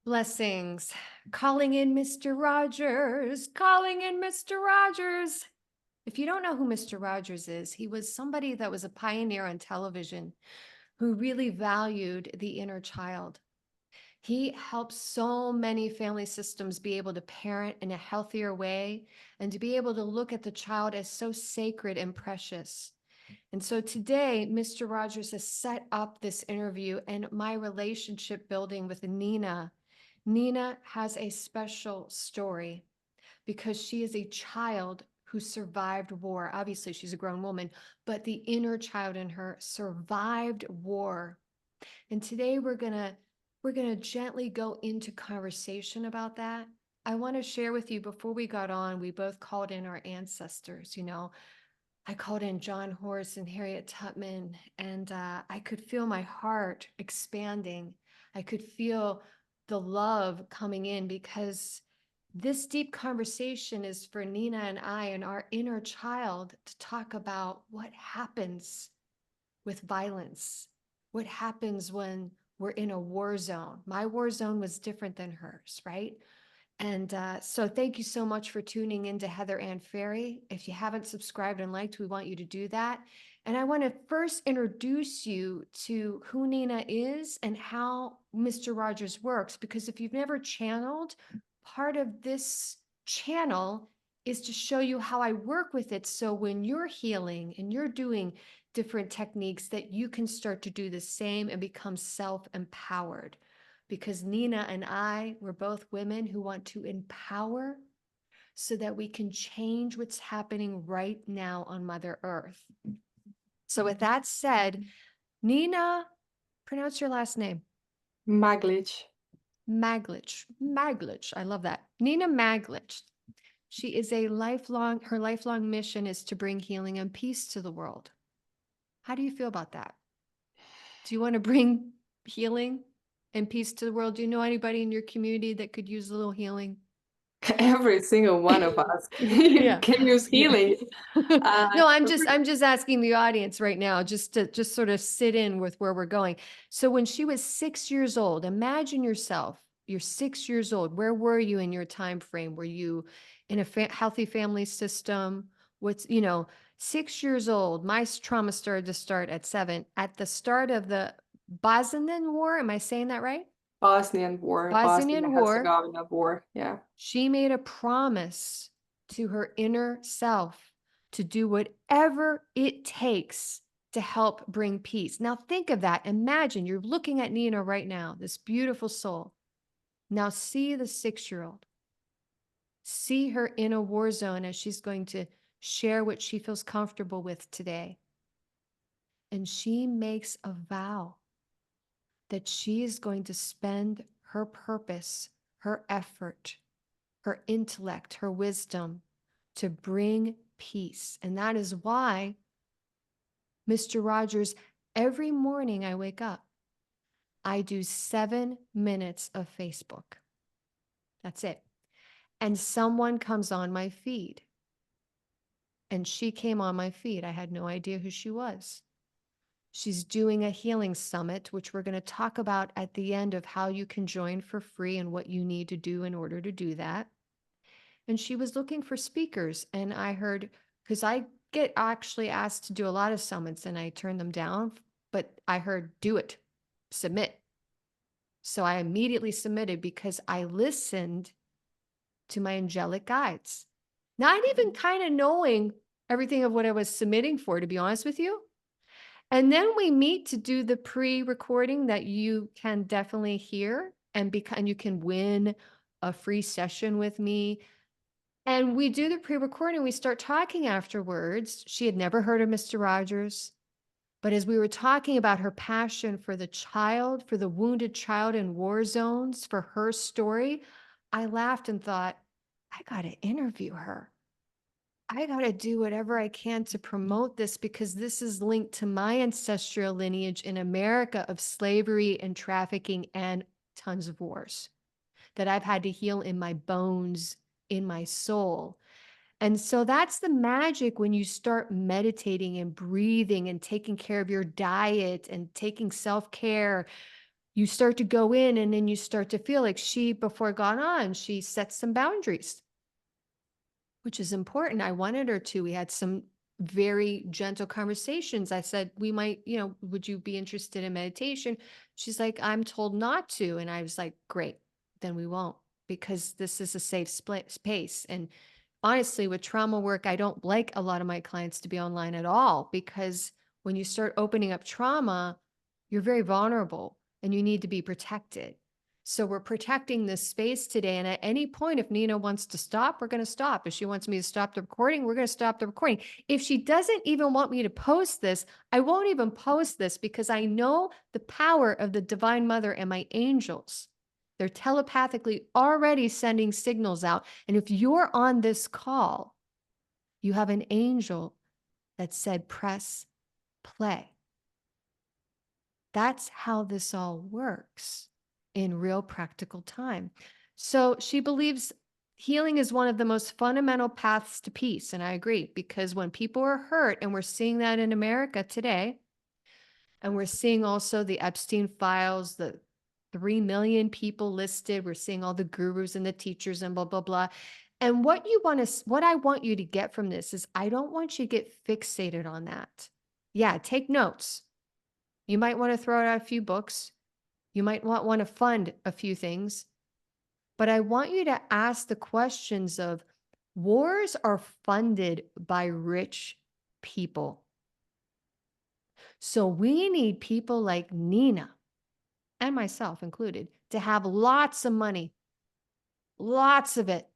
Blessings. Calling in Mr. Rogers. Calling in Mr. Rogers. If you don't know who Mr. Rogers is, he was somebody that was a pioneer on television who really valued the inner child. He helped so many family systems be able to parent in a healthier way and to be able to look at the child as so sacred and precious. And so today, Mr. Rogers has set up this interview and my relationship building with Nina. Nina has a special story because she is a child who survived war. Obviously, she's a grown woman, but the inner child in her survived war. And today we're going to gently go into conversation about that. I want to share with you before we got on, we both called in our ancestors, I called in John Horse and Harriet Tubman, and I could feel my heart expanding. I could feel the love coming in because this deep conversation is for Nina and I and our inner child to talk about what happens with violence, what happens when we're in a war zone. My war zone was different than hers, right? And so thank you so much for tuning in to Heather Ann Ferri. If you haven't subscribed and liked, we want you to do that. And I want to first introduce you to who Nina is and how Mr. Rogers works, because if you've never channeled, part of this channel is to show you how I work with it. So when you're healing and you're doing different techniques, that you can start to do the same and become self-empowered. Because Nina and I, we're both women who want to empower so that we can change what's happening right now on Mother Earth. So with that said, Nina, pronounce your last name. Maglic. Maglich. Maglich. I love that. Nina Maglich. She is her lifelong mission is to bring healing and peace to the world. How do you feel about that? Do you want to bring healing and peace to the world? Do you know anybody in your community that could use a little healing? Every single one of us Yeah. can use healing. No, I'm just asking the audience right now, just to just sort of sit in with where we're going. So when she was 6 years old, imagine yourself, you're 6 years old. Where were you in your time frame? Were you in a healthy family system? 6 years old, my trauma started to start at 7, at the start of the Bosnian War. Am I saying that right? Bosnian War, Bosnian War. Bosnia-Herzegovina War. Yeah. She made a promise to her inner self to do whatever it takes to help bring peace. Now think of that. Imagine you're looking at Nina right now, this beautiful soul. Now see the 6-year-old. See her in a war zone as she's going to share what she feels comfortable with today. And she makes a vow that she is going to spend her purpose, her effort, her intellect, her wisdom to bring peace. And that is why, Mr. Rogers, every morning I wake up, I do 7 minutes of Facebook. That's it. And someone comes on my feed. And she came on my feed. I had no idea who she was. She's doing a healing summit, which we're going to talk about at the end of how you can join for free and what you need to do in order to do that. And she was looking for speakers. And I heard, because I get actually asked to do a lot of summits and I turn them down, but I heard, do it, submit. So I immediately submitted because I listened to my angelic guides. Not even kind of knowing everything of what I was submitting for, to be honest with you. And then we meet to do the pre-recording that you can definitely hear, and you can win a free session with me. And we do the pre-recording. We start talking afterwards. She had never heard of Mr. Rogers. But as we were talking about her passion for the child, for the wounded child in war zones, for her story, I laughed and thought, I got to interview her. I got to do whatever I can to promote this, because this is linked to my ancestral lineage in America of slavery and trafficking and tons of wars that I've had to heal in my bones, in my soul. And so that's the magic when you start meditating and breathing and taking care of your diet and taking self-care. You start to go in and then you start to feel like she, before gone on, she sets some boundaries, which is important. I wanted her to. We had some very gentle conversations. I said, we might, would you be interested in meditation? She's like, I'm told not to. And I was like, great, then we won't, because this is a safe space. And honestly, with trauma work, I don't like a lot of my clients to be online at all, because when you start opening up trauma, you're very vulnerable and you need to be protected. So we're protecting this space today. And at any point, if Nina wants to stop, we're going to stop. If she wants me to stop the recording, we're going to stop the recording. If she doesn't even want me to post this, I won't even post this, because I know the power of the Divine Mother and my angels. They're telepathically already sending signals out. And if you're on this call, you have an angel that said, press play. That's how this all works in real practical time. So she believes healing is one of the most fundamental paths to peace. And I agree, because when people are hurt, and we're seeing that in America today, and we're seeing also the Epstein files, the 3 million people listed, we're seeing all the gurus and the teachers and blah, blah, blah. And what I want you to get from this is, I don't want you to get fixated on that. Yeah, take notes. You might want to throw out a few books. You might want to fund a few things, but I want you to ask the questions of, wars are funded by rich people. So we need people like Nina, and myself included, to have lots of money, lots of it.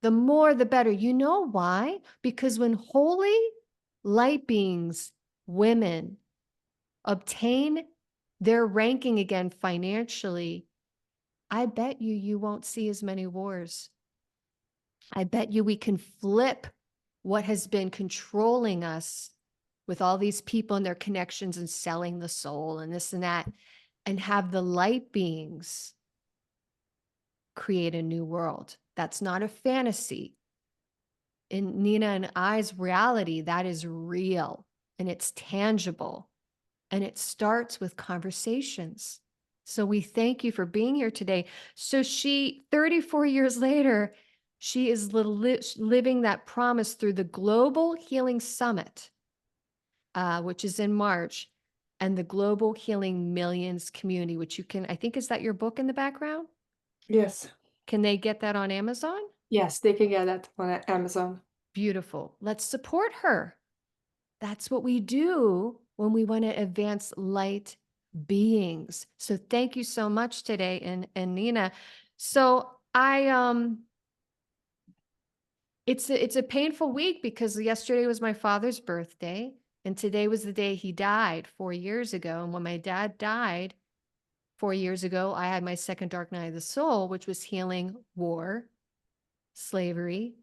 The more, the better. You know why? Because when holy light beings, women, obtain their ranking again financially, I bet you won't see as many wars. I bet you we can flip what has been controlling us with all these people and their connections and selling the soul and this and that, and have the light beings create a new world. That's not a fantasy. In Nina and I's reality, that is real and it's tangible, and it starts with conversations. So we thank you for being here today. So she, 34 years later, she is living that promise through the Global Healing Summit, which is in March, and the Global Healing Millions community, which you can, I think, is that your book in the background? Yes. Can they get that on Amazon? Yes, they can get that on Amazon. Beautiful. Let's support her. That's what we do when we want to advance light beings. So thank you so much today, and Nina. So it's a painful week, because yesterday was my father's birthday, and today was the day he died 4 years ago. And when my dad died 4 years ago, I had my second dark night of the soul, which was healing war, slavery,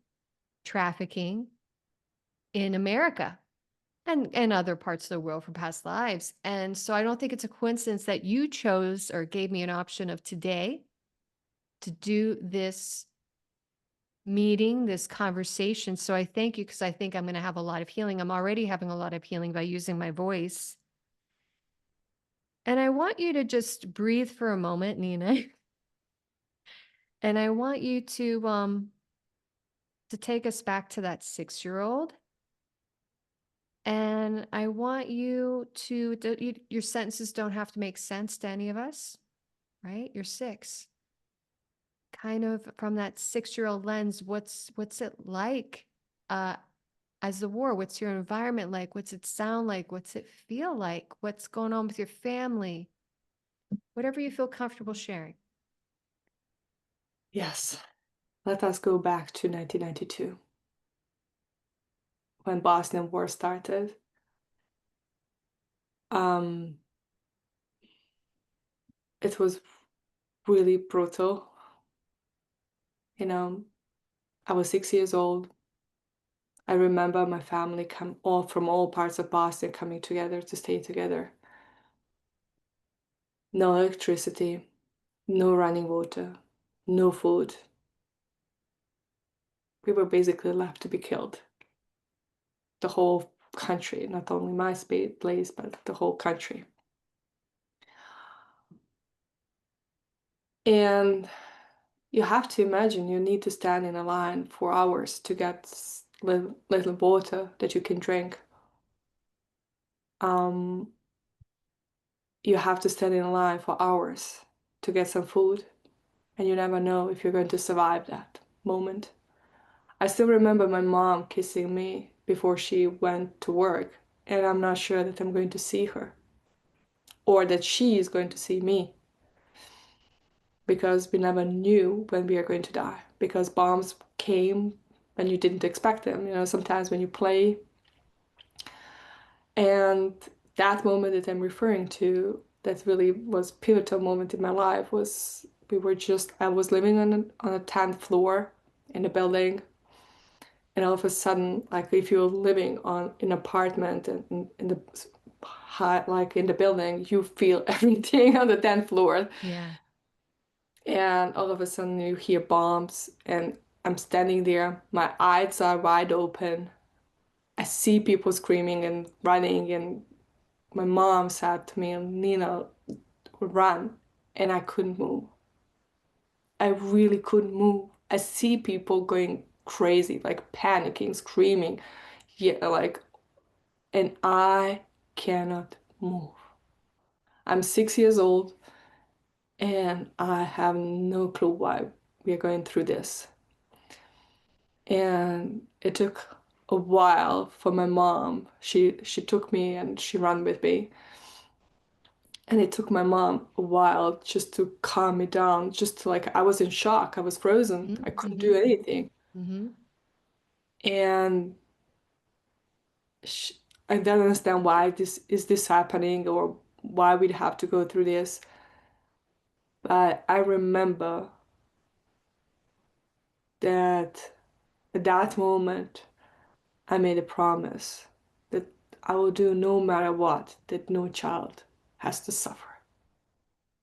trafficking in America and other parts of the world from past lives. And so I don't think it's a coincidence that you chose or gave me an option of today to do this meeting, this conversation. So I thank you, because I think I'm going to have a lot of healing. I'm already having a lot of healing by using my voice. And I want you to just breathe for a moment, Nina. And I want you to take us back to that 6-year-old. And I want you to, your sentences don't have to make sense to any of us, right? You're 6. Kind of from that 6-year-old lens, what's it like as the war? What's your environment like? What's it sound like? What's it feel like? What's going on with your family? Whatever you feel comfortable sharing. Yes. Let us go back to 1992 when Bosnian War started. Um, it was really brutal. You know, I was 6 years old. I remember my family come all from all parts of Bosnia coming together to stay together. No electricity, no running water, no food. We were basically left to be killed. The whole country, not only my place, but the whole country. And you have to imagine you need to stand in a line for hours to get little water that you can drink. Um, you have to stand in a line for hours to get some food, and you never know if you're going to survive that moment. I still remember my mom kissing me before she went to work, and I'm not sure that I'm going to see her or that she is going to see me because we never knew when we are going to die because bombs came when you didn't expect them. You know, sometimes when you play, and that moment that I'm referring to, that really was pivotal moment in my life was I was living on a 10th floor in a building, and all of a sudden, like if you're living on an apartment and in the high, like in the building, you feel everything on the 10th floor. Yeah. And all of a sudden you hear bombs, and I'm standing there, my eyes are wide open. I see people screaming and running, and my mom said to me, Nina, run. And I couldn't move. I really couldn't move. I see people going crazy, like panicking, screaming. Yeah, like, and I cannot move. I'm 6 years old and I have no clue why we are going through this. And it took a while for my mom. She took me and she ran with me. And it took my mom a while just to calm me down, just to like, I was in shock. I was frozen. I couldn't do Mm-hmm. anything. Mm-hmm. And sh I don't understand why this happening or why we'd have to go through this. But I remember that at that moment, I made a promise that I will do no matter what, that no child has to suffer.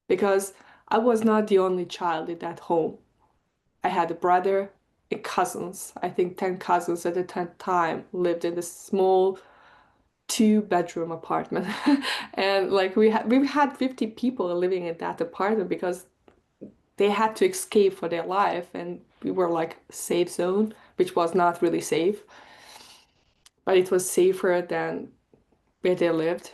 Because I was not the only child in that home. I had a brother and cousins. I think 10 cousins at the time lived in this small two-bedroom apartment. And like we had 50 people living in that apartment because they had to escape for their life, and we were like safe zone, which was not really safe, but it was safer than where they lived.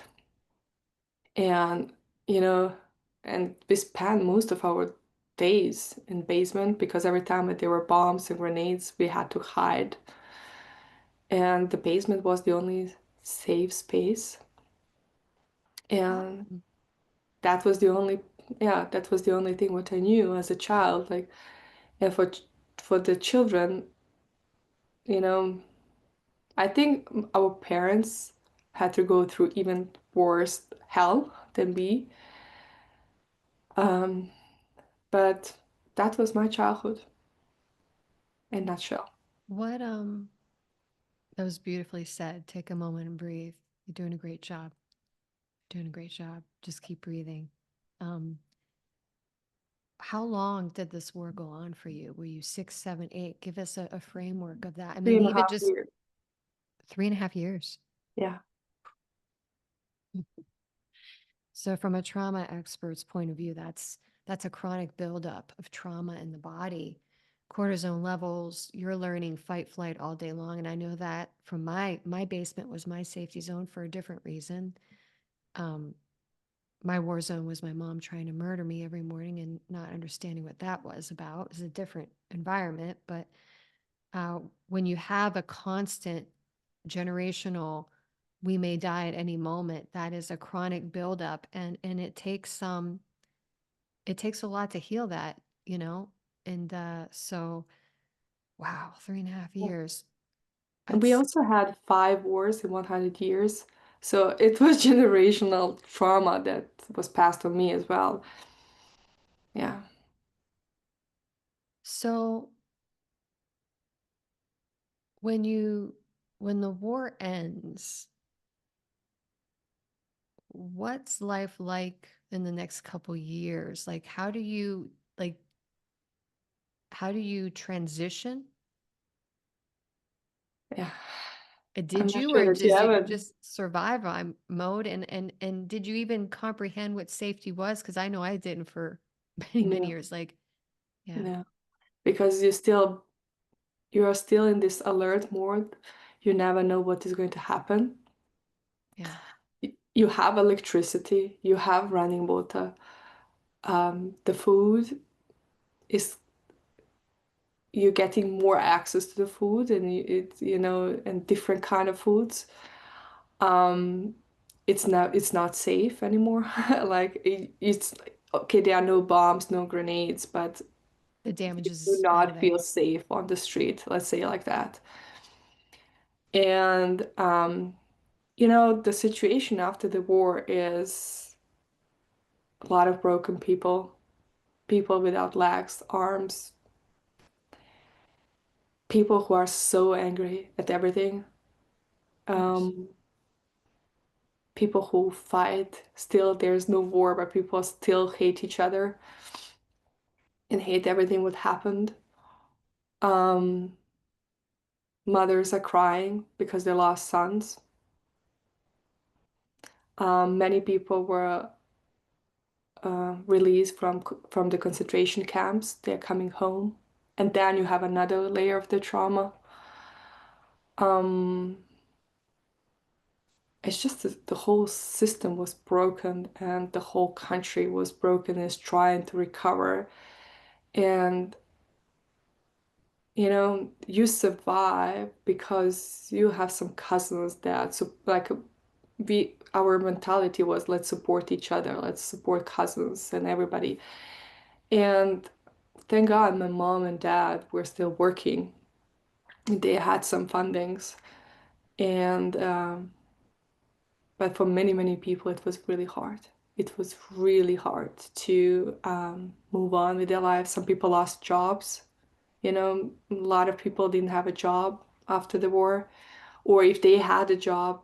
And you know, and we spent most of our days in basement because every time that there were bombs and grenades, we had to hide. And the basement was the only safe space. And that was the only, yeah, that was the only thing what I knew as a child. Like, and for the children, you know, I think our parents had to go through even worse hell than we. Um, but that was my childhood in a nutshell. What that was beautifully said. Take a moment and breathe. You're doing a great job. Doing a great job. Just keep breathing. Um, how long did this war go on for you? Were you 6, 7, 8? Give us a framework of that. I Three mean, and a even half just years. 3.5 years. Yeah. So from a trauma expert's point of view, that's a chronic buildup of trauma in the body. Cortisone levels, you're learning fight flight all day long. And I know that from my basement was my safety zone for a different reason. Um, my war zone was my mom trying to murder me every morning and not understanding what that was about. It was a different environment, but when you have a constant generational we may die at any moment, that is a chronic buildup, and it takes a lot to heal that, you know. And so wow, 3.5 years. And we That's also had 5 wars in 100 years. So it was generational trauma that was passed on me as well. Yeah. so when you when the war ends, what's life like in the next couple years? Like like how do you transition? Yeah. I'm Did not you, sure or that you did you haven't. just survive on mode? And did you even comprehend what safety was? Because I know I didn't for. many, many Yeah, years. Like, yeah, yeah. Because you are still in this alert mode. You never know what is going to happen. yeah, You have electricity, you have running water. The food is you're getting more access to the food, and and different kind of foods. Um, it's not safe anymore. Like it's okay. There are no bombs, no grenades, but the damage you do is all not feel there. safe on the street. Let's say like that. And the situation after the war is a lot of broken people, people without legs, arms, people who are so angry at everything, Of course. um, people who fight. Still, there's no war, but people still hate each other and hate everything what happened. Um, Mothers are crying because they lost sons. Many people were released from the concentration camps. They're coming home, and then you have another layer of the trauma. Um, it's just the whole system was broken, and the whole country was broken, is trying to recover. And you survive because you have some cousins that, so like, our mentality was, let's support each other, let's support cousins and everybody. And thank God my mom and dad were still working. They had some fundings, and but for many, many people, it was really hard. It was really hard to move on with their lives. Some people lost jobs. A lot of people didn't have a job after the war, or if they had a job,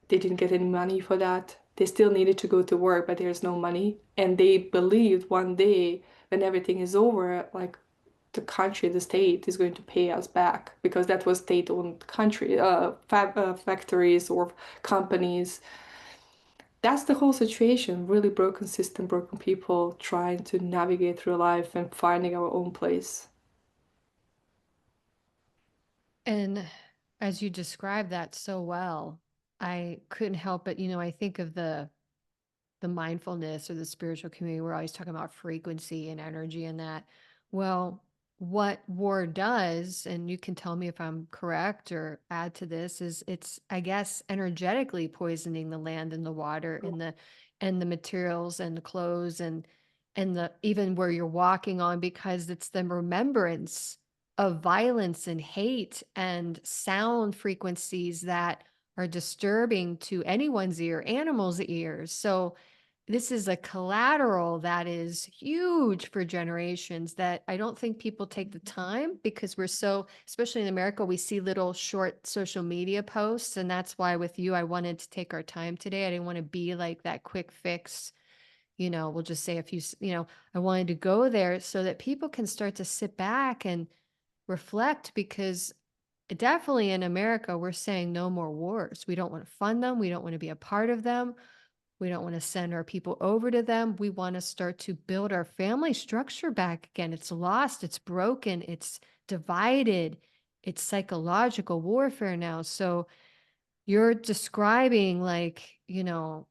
they didn't get any money for that. They still needed to go to work, but there's no money. And they believed one day when everything is over, like, the country, the state is going to pay us back, because that was state-owned country, factories or companies. That's the whole situation. Really broken system, broken people trying to navigate through life and finding our own place. And as you described that so well, I couldn't help but, I think of the mindfulness or the spiritual community. We're always talking about frequency and energy and that. Well, what war does, and you can tell me if I'm correct or add to this, is it's, I guess, energetically poisoning the land and the water and the materials and the clothes and the even where you're walking on, because it's the remembrance of violence and hate and sound frequencies that are disturbing to anyone's ear, animals' ears. So this is a collateral that is huge for generations that I don't think people take the time, because we're so, especially in America, we see little short social media posts. And that's why with you, I wanted to take our time today. I didn't want to be like that quick fix. We'll just say a few, I wanted to go there so that people can start to sit back and reflect, because definitely in America, we're saying no more wars. We don't want to fund them. We don't want to be a part of them. We don't want to send our people over to them. We want to start to build our family structure back again. It's lost, it's broken, it's divided, it's psychological warfare now. So you're describing, like, the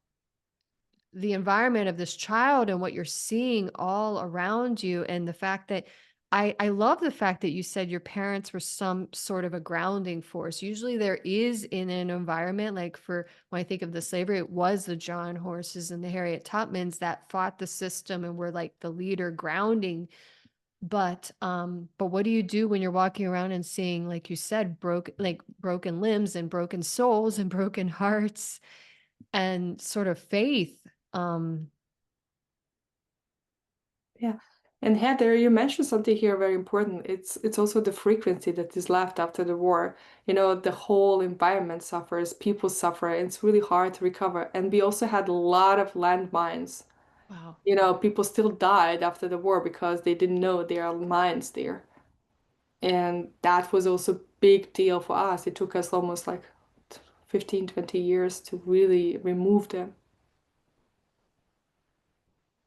environment of this child and what you're seeing all around you, and the fact that I love the fact that you said your parents were some sort of a grounding force. Usually there is in an environment, like, for when I think of the slavery, it was the John Horses and the Harriet Tubmans that fought the system and were like the leader grounding. But what do you do when you're walking around and seeing, like you said, broken limbs and broken souls and broken hearts and sort of faith? Um, Yeah. And Heather, you mentioned something here very important. It's also the frequency that is left after the war. The whole environment suffers, people suffer, and it's really hard to recover. And we also had a lot of landmines. wow. People still died after the war because they didn't know there are mines there. And that was also a big deal for us. It took us almost like 15, 20 years to really remove them.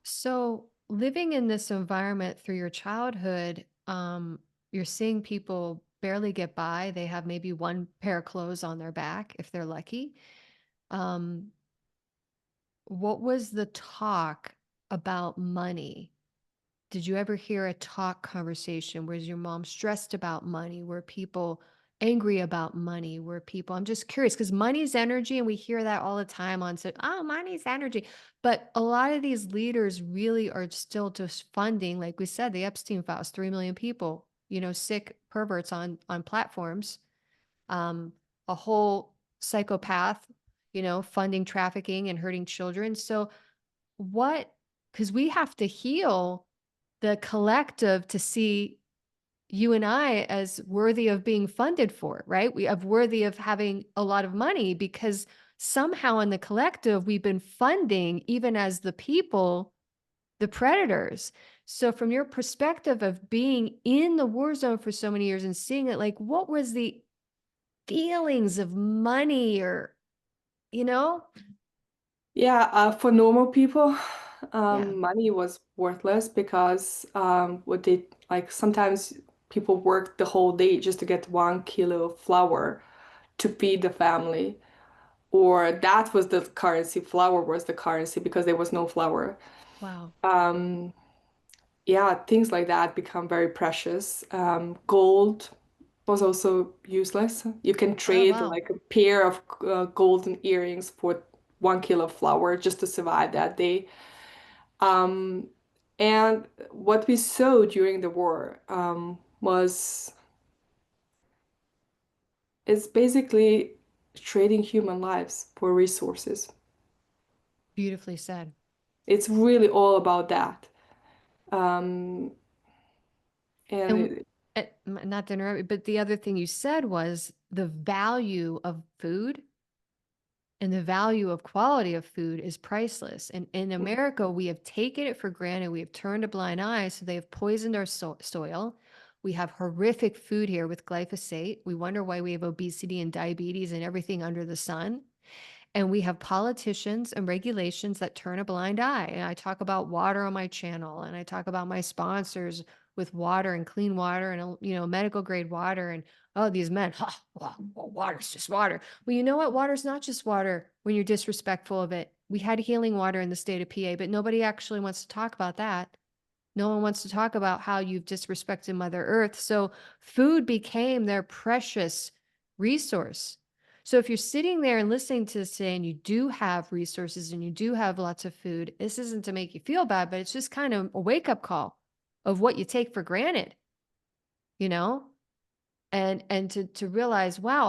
So living in this environment through your childhood, you're seeing people barely get by. They have maybe one pair of clothes on their back if they're lucky. Um, what was the talk about money? Did you ever hear a talk conversation? Was your mom stressed about money? Were people angry about money? Were people, I'm just curious because money's energy, and we hear that all the time on, so, oh, money's energy. But a lot of these leaders really are still just funding, like we said, the Epstein files, 3 million people, sick perverts on platforms, um, a whole psychopath, funding trafficking and hurting children. So what, because we have to heal the collective to see you and I as worthy of being funded for, right? We of worthy of having a lot of money because somehow in the collective we've been funding even as the people, the predators. So from your perspective of being in the war zone for so many years and seeing it, like what was the feelings of money or, you know? Yeah, for normal people, Yeah. money was worthless because what they like sometimes people work the whole day just to get 1 kilo of flour to feed the family, or that was the currency. Flour was the currency because there was no flour. Wow. Um, yeah, things like that become very precious. Gold was also useless. You can Oh, trade wow. like a pair of golden earrings for 1 kilo of flour just to survive that day. Um, and what we saw during the war was it's basically trading human lives for resources. Beautifully said. It's really all about that. Um, and And not to interrupt, but the other thing you said was the value of food and the value of quality of food is priceless. And in America, we have taken it for granted. We have turned a blind eye. So they have poisoned our soil. We have horrific food here with glyphosate. We wonder why we have obesity and diabetes and everything under the sun. And we have politicians and regulations that turn a blind eye. And I talk about water on my channel, and I talk about my sponsors with water and clean water and, medical grade water. And, oh, these men, well, water's just water. Well, you know what? Water's not just water when you're disrespectful of it. We had healing water in the state of PA, but nobody actually wants to talk about that. No one wants to talk about how you've disrespected Mother Earth. So food became their precious resource. So if you're sitting there and listening to this today and you do have resources and you do have lots of food, this isn't to make you feel bad, but it's just kind of a wake-up call of what you take for granted, you know? And to realize, wow,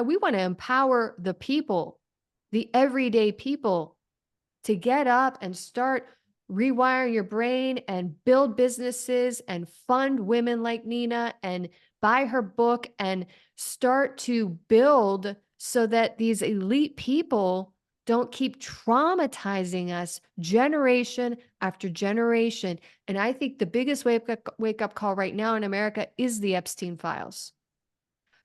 we want to empower the people, the everyday people to get up and start rewiring your brain and build businesses and fund women like Nina and buy her book and start to build so that these elite people don't keep traumatizing us generation after generation. And I think the biggest wake up call right now in America is the Epstein files,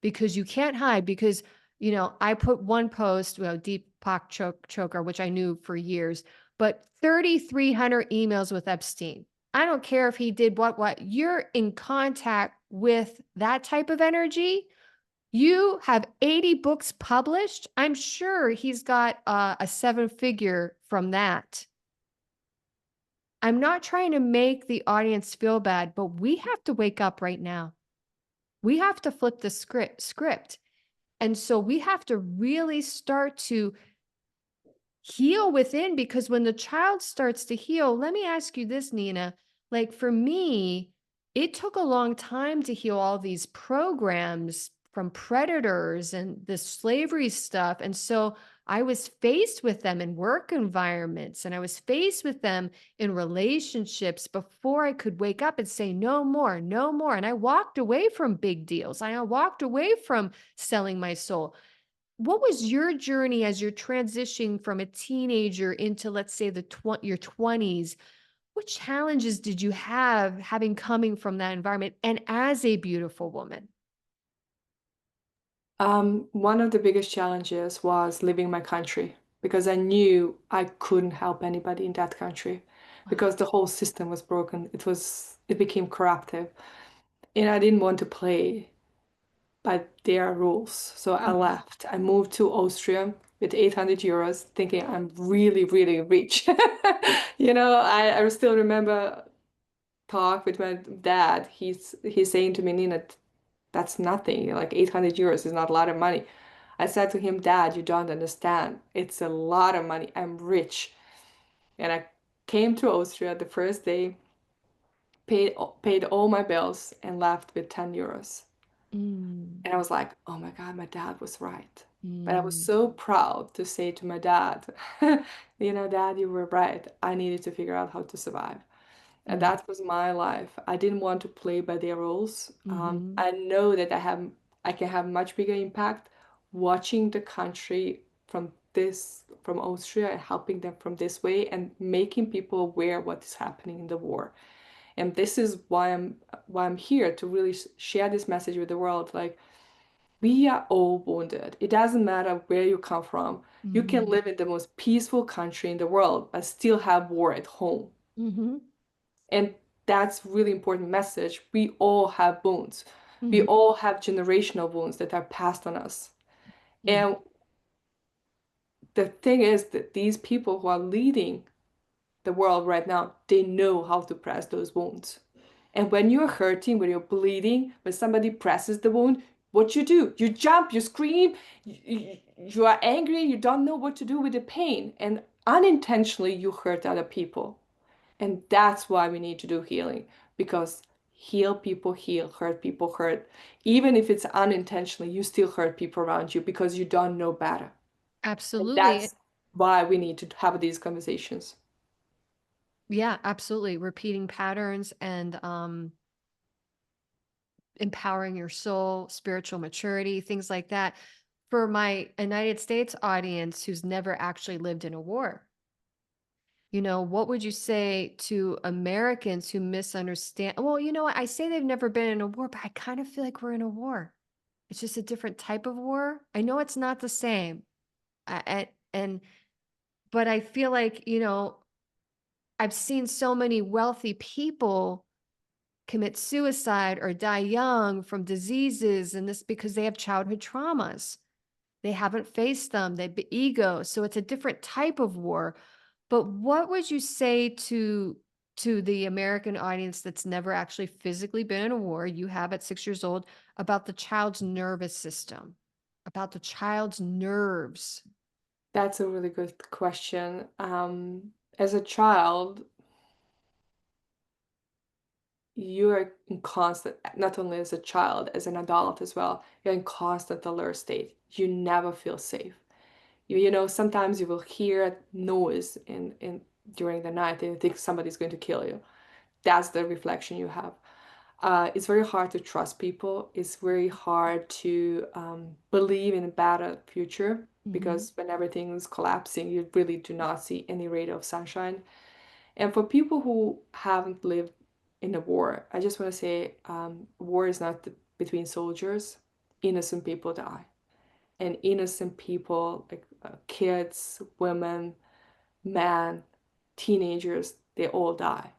because you can't hide. Because I put one post, Deepak Chokra, which I knew for years, but 3,300 emails with Epstein. I don't care if he did what you're in contact with that type of energy. You have 80 books published. I'm sure he's got a seven figure from that. I'm not trying to make the audience feel bad, but we have to wake up right now. We have to flip the script. And so we have to really start to heal within, because when the child starts to heal, let me ask you this, Nina. Like for me, it took a long time to heal all these programs from predators and the slavery stuff. And so I was faced with them in work environments, and I was faced with them in relationships before I could wake up and say, no more, no more. And I walked away from big deals. I walked away from selling my soul. What was your journey as you're transitioning from a teenager into, let's say, your 20s? What challenges did you have having coming from that environment and as a beautiful woman? one of the biggest challenges was leaving my country because I knew I couldn't help anybody in that country. Wow. because the whole system was broken. It became corruptive. And I didn't want to play by their rules. So I Mhm. left. I moved to Austria with 800 euros, thinking I'm really, really rich. I still remember talk with my dad. He's saying to me, Nina, that's nothing. Like 800 euros is not a lot of money. I said to him, Dad, you don't understand. It's a lot of money. I'm rich. And I came to Austria the first day, paid all my bills, and left with 10 euros. Mm. And I was like, oh my God, my dad was right. But I was Mm. so proud to say to my dad, Dad, you were right. I needed to figure out how to survive. And Mm. that was my life. I didn't want to play by their rules. Mhm. I know that I can have much bigger impact watching the country from Austria and helping them from this way and making people aware what is happening in the war. And this is why I'm here to really share this message with the world. Like, we are all wounded. It doesn't matter where you come from. You can Mhm. live in the most peaceful country in the world, but still have war at home. Mhm. And that's really important message. We all have wounds. We Mhm. all have generational wounds that are passed on us. Mhm. And the thing is that these people who are leading the world right now, they know how to press those wounds. And when you're hurting, when you're bleeding, when somebody presses the wound, what you do? You jump, you scream, you are angry, you don't know what to do with the pain. And unintentionally, you hurt other people. And that's why we need to do healing, because heal people heal, hurt people hurt. Even if it's unintentionally, you still hurt people around you because you don't know better. And Absolutely. that's why we need to have these conversations. Yeah, absolutely. Repeating patterns and empowering your soul, spiritual maturity, things like that. For my United States audience who's never actually lived in a war, what would you say to Americans who misunderstand? Well, you know what? I say they've never been in a war, but I kind of feel like we're in a war. It's just a different type of war. I know it's not the same. And but I feel like, I've seen so many wealthy people commit suicide or die young from diseases and this because they have childhood traumas. They haven't faced them. They be ego. So it's a different type of war. But what would you say to the American audience that's never actually physically been in a war, you have at 6 years old, about the child's nervous system, about the child's nerves? That's a really good question. As a child, you're in constant, not only as a child, as an adult as well, you're in constant alert state. You never feel safe. Sometimes you will hear noise during the night and you think somebody's going to kill you. That's the reflection you have. It's very hard to trust people. It's very hard to believe in a better future Mhm. because when everything is collapsing, you really do not see any ray of sunshine. And for people who haven't lived in a war, I just want to say war is not between soldiers. Innocent people die. And innocent people, like kids, women, men, teenagers, they all die.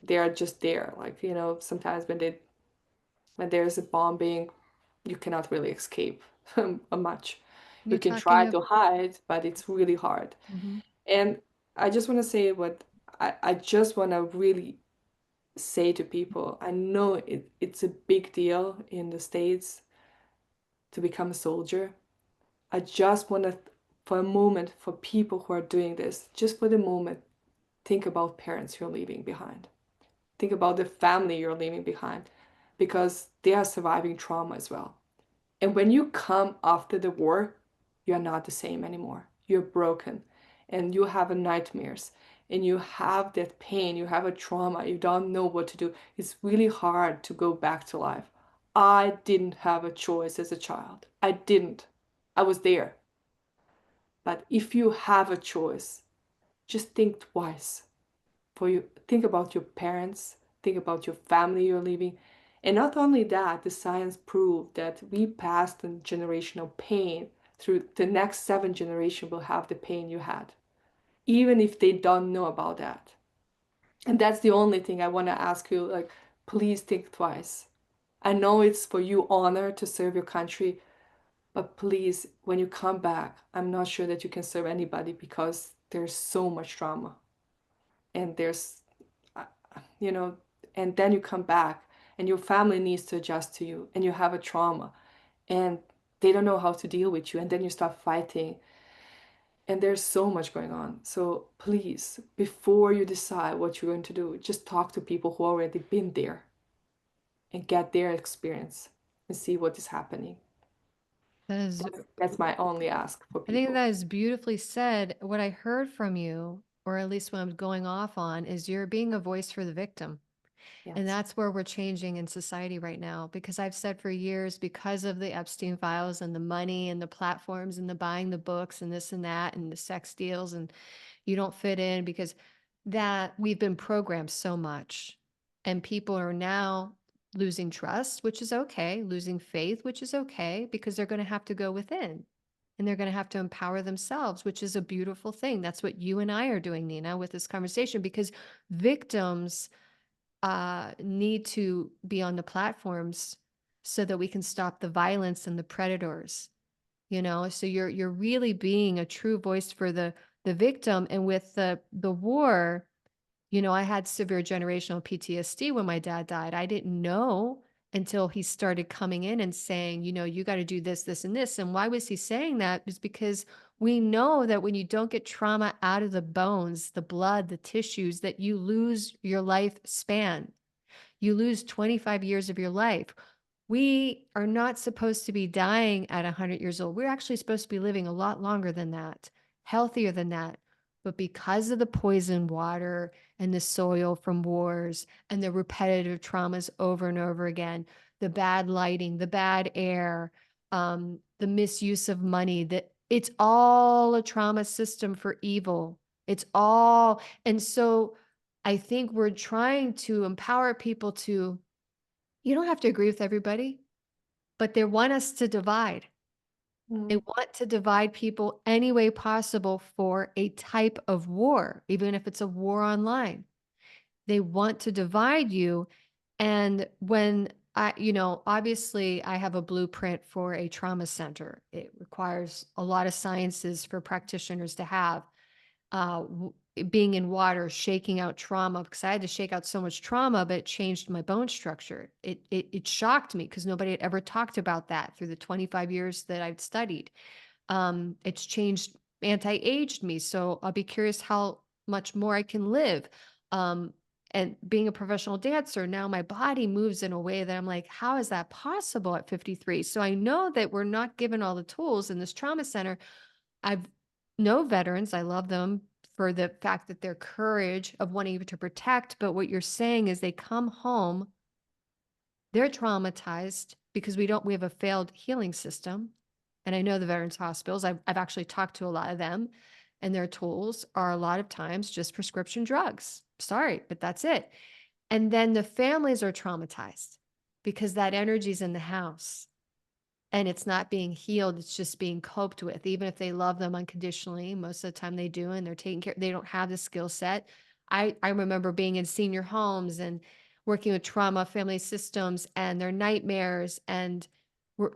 They are just there. Like, sometimes when there's a bombing, you cannot really escape much. You You're can talking try of to hide, but it's really hard. Mhm. And I just want to say what I just want to really say to people. I know it's a big deal in the States to become a soldier. I just want to, for a moment, for people who are doing this, just for the moment, think about parents you're leaving behind. Think about the family you're leaving behind because they are surviving trauma as well. And when you come after the war, you're not the same anymore. You're broken and you have nightmares and you have that pain, you have a trauma, you don't know what to do. It's really hard to go back to life. I didn't have a choice as a child. I didn't. I was there. But if you have a choice, just think twice. Think about your parents, think about your family you're leaving. And not only that, the science proved that we passed the generational pain through the next 7 generations will have the pain you had, even if they don't know about that. And that's the only thing I want to ask you, like, please think twice. I know it's for you honor to serve your country, but please, when you come back, I'm not sure that you can serve anybody because there's so much trauma and there's, uh, you know, and then you come back and your family needs to adjust to you and you have a trauma and they don't know how to deal with you and then you start fighting and there's so much going on. So please, before you decide what you're going to do, just talk to people who already been there and get their experience and see what is happening. That is, That's my only ask for I think people. that is beautifully said. What I heard from you, or at least what I'm going off on, is you're being a voice for the victim. And Yes. that's where we're changing in society right now. Because I've said for years, because of the Epstein files and the money and the platforms and the buying the books and this and that and the sex deals, and you don't fit in because that we've been programmed so much. And people are now losing trust, which is okay, losing faith, which is okay, because they're going to have to go within and they're going to have to empower themselves, which is a beautiful thing. That's what you and I are doing, Nina, with this conversation, because victims need to be on the platforms so that we can stop the violence and the predators. So you're really being a true voice for the victim. And with the war, I had severe generational PTSD when my dad died. I didn't know until he started coming in and saying, you got to do this, this, and this. And why was he saying that? Is because we know that when you don't get trauma out of the bones, the blood, the tissues, that you lose your lifespan. You lose 25 years of your life. We are not supposed to be dying at 100 years old. We're actually supposed to be living a lot longer than that, healthier than that. But because of the poisoned water and the soil from wars and the repetitive traumas over and over again, the bad lighting, the bad air, the misuse of money, that it's all a trauma system for evil. It's all. And so I think we're trying to empower people to, you don't have to agree with everybody, but they want us to divide. They Mm. want to divide people any way possible for a type of war, even if it's a war online. They want to divide you. And when obviously I have a blueprint for a trauma center. It requires a lot of sciences for practitioners to have. Being in water, shaking out trauma, because I had to shake out so much trauma, but it changed my bone structure. It shocked me because nobody had ever talked about that through the 25 years that I've studied. It's changed, anti-aged me. So I'll be curious how much more I can live. Um, and being a professional dancer, now my body moves in a way that I'm like, how is that possible at 53? So I know that we're not given all the tools in this trauma center. I've know veterans. I love them for the fact that their courage of wanting to protect. But what you're saying is they come home, they're traumatized because we have a failed healing system. And I know the veterans hospitals, I've actually talked to a lot of them, and their tools are a lot of times just prescription drugs. Sorry, but that's it. And then the families are traumatized because that energy's in the house and it's not being healed. It's just being coped with. Even if they love them unconditionally, most of the time they do, and they're taking care, they don't have the skill set. I remember being in senior homes and working with trauma family systems and their nightmares, and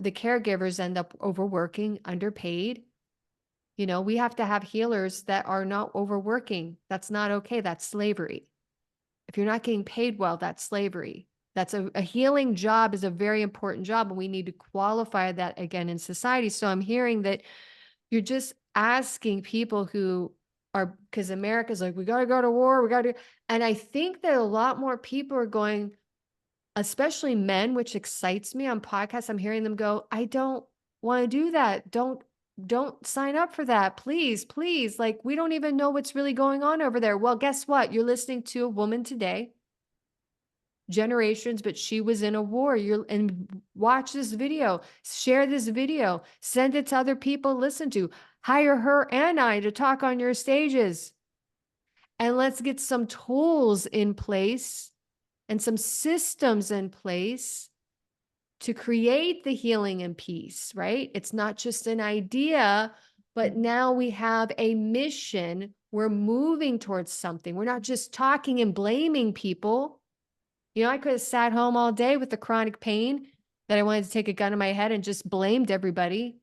the caregivers end up overworking, underpaid. We have to have healers that are not overworking. That's not okay. That's slavery. If you're not getting paid well, that's slavery. That's a healing job is a very important job, and we need to qualify that again in society. So I'm hearing that you're just asking people who are, because America's like, we got to go to war, we got to, and I think that a lot more people are going, especially men, which excites me on podcasts. I'm hearing them go, I don't want to do that. Don't sign up for that. Please, please. Like, we don't even know what's really going on over there. Well, guess what? You're listening to a woman today, generations, but she was in a war. And watch this video, share this video, send it to other people to listen to, hire her and I to talk on your stages. And let's get some tools in place and some systems in place to create the healing and peace, right? It's not just an idea, but now we have a mission We're moving towards something. We're not just talking and blaming people. I could have sat home all day with the chronic pain that I wanted to take a gun to my head and just blamed everybody.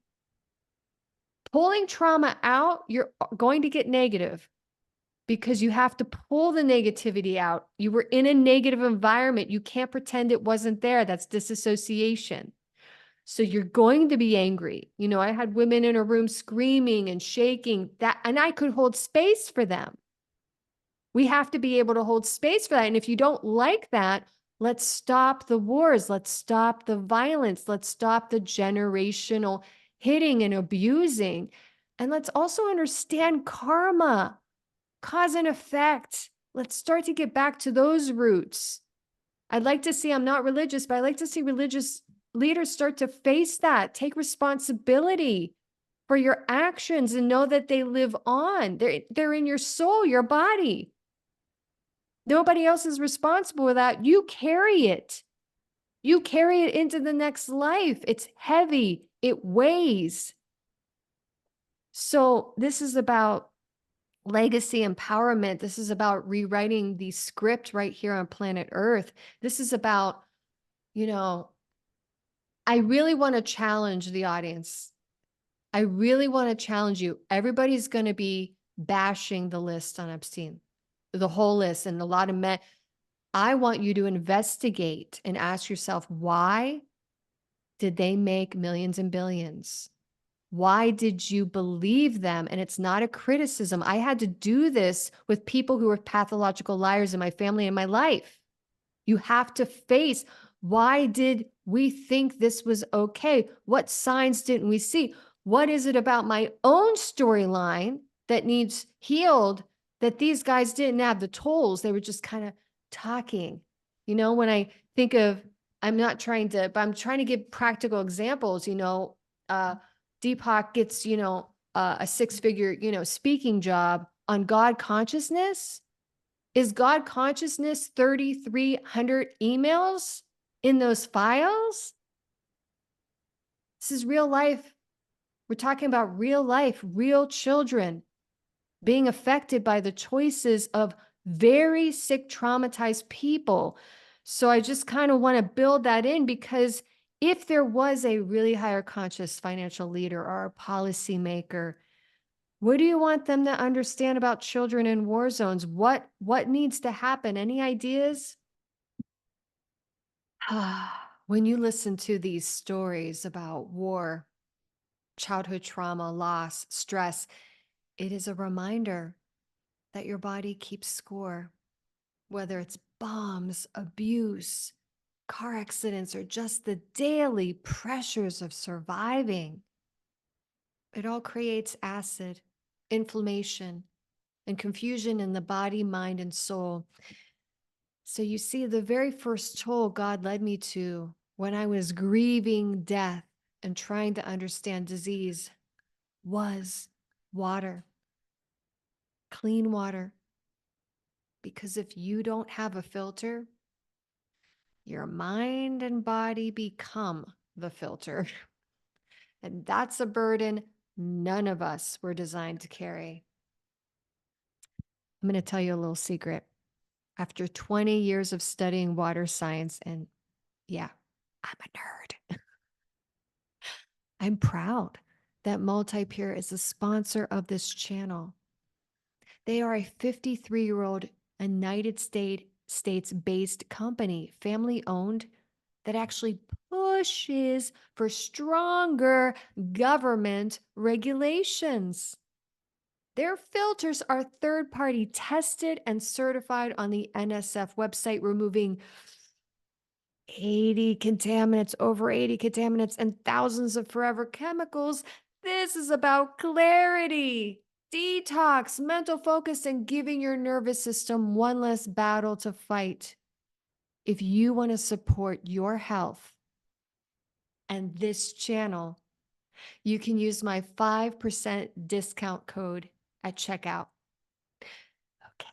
Pulling trauma out, you're going to get negative because you have to pull the negativity out. You were in a negative environment. You can't pretend it wasn't there. That's disassociation. So you're going to be angry. I had women in a room screaming and shaking and I could hold space for them. We have to be able to hold space for that. And if you don't like that, let's stop the wars. Let's stop the violence. Let's stop the generational hitting and abusing. And let's also understand karma, cause and effect. Let's start to get back to those roots. I'd like to see, I'm not religious, but I'd like to see religious leaders start to face that, take responsibility for your actions and know that they live on. They're in your soul, your body. Nobody else is responsible for that. You carry it. You carry it into the next life. It's heavy. It weighs. So this is about legacy empowerment. This is about rewriting the script right here on planet Earth. This is about, I really want to challenge the audience. I really want to challenge you. Everybody's going to be bashing the list on Epstein, the whole list, and a lot of men. I want you to investigate and ask yourself, why did they make millions and billions? Why did you believe them? And it's not a criticism. I had to do this with people who were pathological liars in my family and my life. You have to face, why did we think this was okay? What signs didn't we see? What is it about my own storyline that needs healed that these guys didn't have the tools? They were just kind of talking. When I think of, I'm not trying to, but I'm trying to give practical examples. Deepak gets, a six-figure, speaking job on God consciousness. Is God consciousness 3,300 emails in those files? This is real life. We're talking about real life, real children being affected by the choices of very sick, traumatized people. So I just kind of want to build that in, because if there was a really higher conscious financial leader or a policymaker, what do you want them to understand about children in war zones? What needs to happen? Any ideas? When you listen to these stories about war, childhood trauma, loss, stress, it is a reminder that your body keeps score, whether it's bombs, abuse, car accidents, or just the daily pressures of surviving. It all creates acid, inflammation, and confusion in the body, mind, and soul. So you see, the very first tool God led me to when I was grieving death and trying to understand disease was water, clean water. Because if you don't have a filter, your mind and body become the filter. And that's a burden none of us were designed to carry. I'm going to tell you a little secret. After 20 years of studying water science, and yeah, I'm a nerd, I'm proud that Multipure is a sponsor of this channel. They are a 53-year-old United States based company, family owned, that actually pushes for stronger government regulations. Their filters are third-party tested and certified on the NSF website, removing 80 contaminants, over 80 contaminants, and thousands of forever chemicals. This is about clarity, detox, mental focus, and giving your nervous system one less battle to fight. If you want to support your health and this channel, you can use my 5% discount code at checkout. Okay,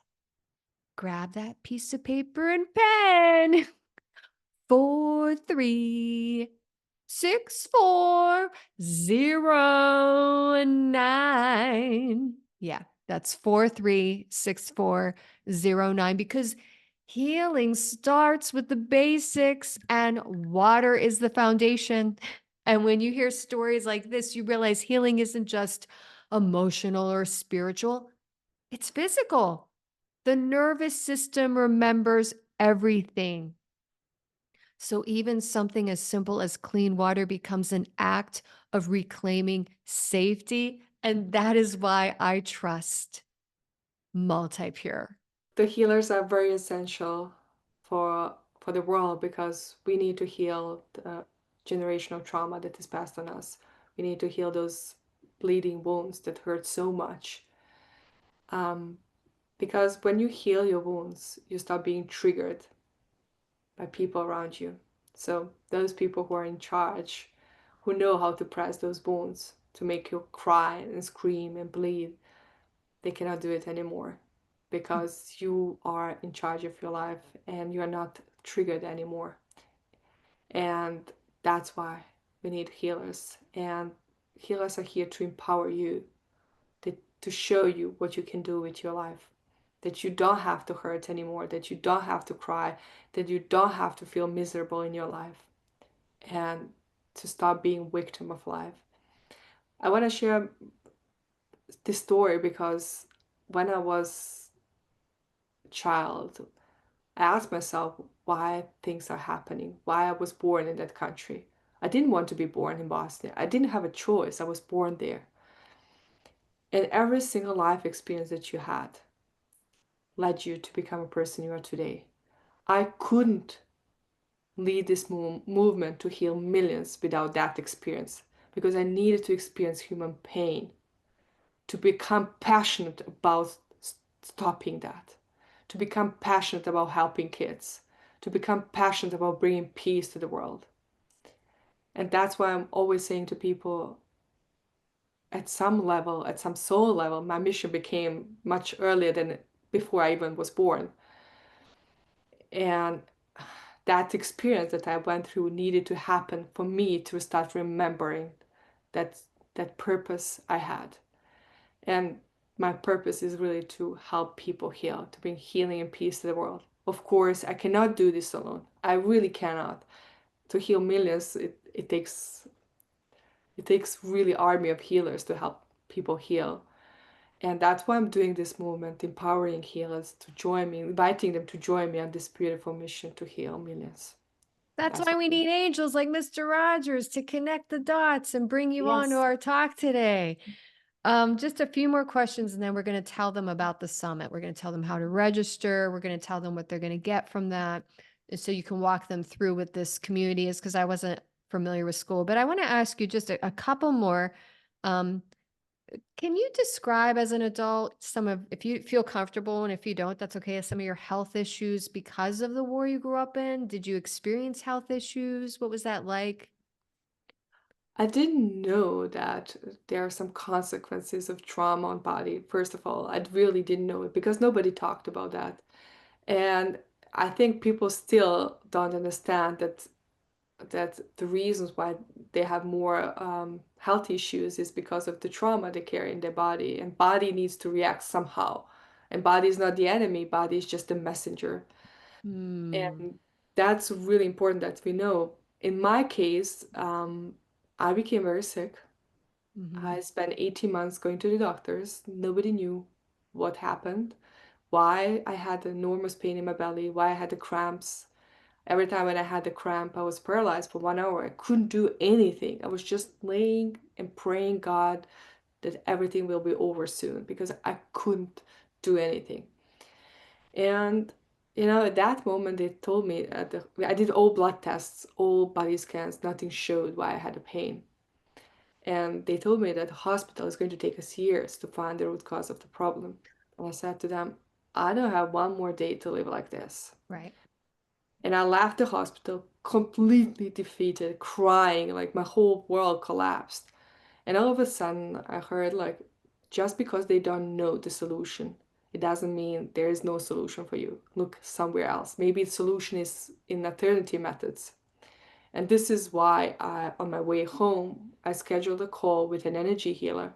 grab that piece of paper and pen. 436409. Yeah, That's 436409 because healing starts with the basics and water is the foundation. And when you hear stories like this, you realize healing isn't just emotional or spiritual, it's physical. The nervous system remembers everything. So even something as simple as clean water becomes an act of reclaiming safety. And that is why I trust multi-pure. The healers are very essential for the world because we need to heal the generational trauma that is passed on us. We need to heal those bleeding wounds that hurt so much. Um, because when you heal your wounds, you start being triggered by people around you. So those people who are in charge, who know how to press those wounds to make you cry and scream and bleed, they cannot do it anymore because you are in charge of your life and you are not triggered anymore. And that's why we need healers. And healers are here to empower you, to show you what you can do with your life. That you don't have to hurt anymore, that you don't have to cry, that you don't have to feel miserable in your life, and to stop being victim of life. I want to share this story because when I was a child, I asked myself why things are happening, why I was born in that country. I didn't want to be born in Bosnia. I didn't have a choice. I was born there. And every single life experience that you had led you to become a person you are today. I couldn't lead this movement to heal millions without that experience because I needed to experience human pain to become passionate about stopping that, to become passionate about helping kids, to become passionate about bringing peace to the world. And that's why I'm always saying to people, at some level, at some soul level, my mission became much earlier than before I even was born. And that experience that I went through needed to happen for me to start remembering that that purpose I had. And my purpose is really to help people heal, to bring healing and peace to the world. Of course, I cannot do this alone. I really cannot. To heal millions, it takes really army of healers to help people heal. And that's why I'm doing this movement, empowering healers to join me, inviting them to join me on this beautiful mission to heal millions. That's That's why what we we need angels like Mr. Rogers to connect the dots and bring you on to Yes. our talk today. Just a few more questions, and then we're going to tell them about the summit. We're going to tell them how to register. We're going to tell them what they're going to get from that, so you can walk them through what this community is. Because I wasn't familiar with school, but I want to ask you just a couple more. Um, can you describe as an adult some of, if you feel comfortable, and if you don't, that's okay, some of your health issues because of the war you grew up in? Did you experience health issues? What was that like? I didn't know that there are some consequences of trauma on body. First of all, I really didn't know it because nobody talked about that. And I think people still don't understand that the reasons why they have more health issues is because of the trauma they carry in their body, and body needs to react somehow. And body is not the enemy, body is just a messenger. Hmm. And that's really important that we know. In my case, I became very sick. Mm-hmm. I spent 18 months going to the doctors. Nobody knew what happened, why I had enormous pain in my belly, why I had the cramps. Every time when I had the cramp, I was paralyzed for 1 hour. I couldn't do anything. I was just laying and praying God that everything will be over soon because I couldn't do anything. And at that moment, they told me I did all blood tests, all body scans, nothing showed why I had a pain. And they told me that the hospital is going to take us years to find the root cause of the problem. And I said to them, I don't have one more day to live like this. Right. And I left the hospital completely defeated, crying, like my whole world collapsed. And all of a sudden, I heard, like, just because they don't know the solution, it doesn't mean there is no solution for you. Look somewhere else. Maybe the solution is in alternative methods. And this is why on my way home, I scheduled a call with an energy healer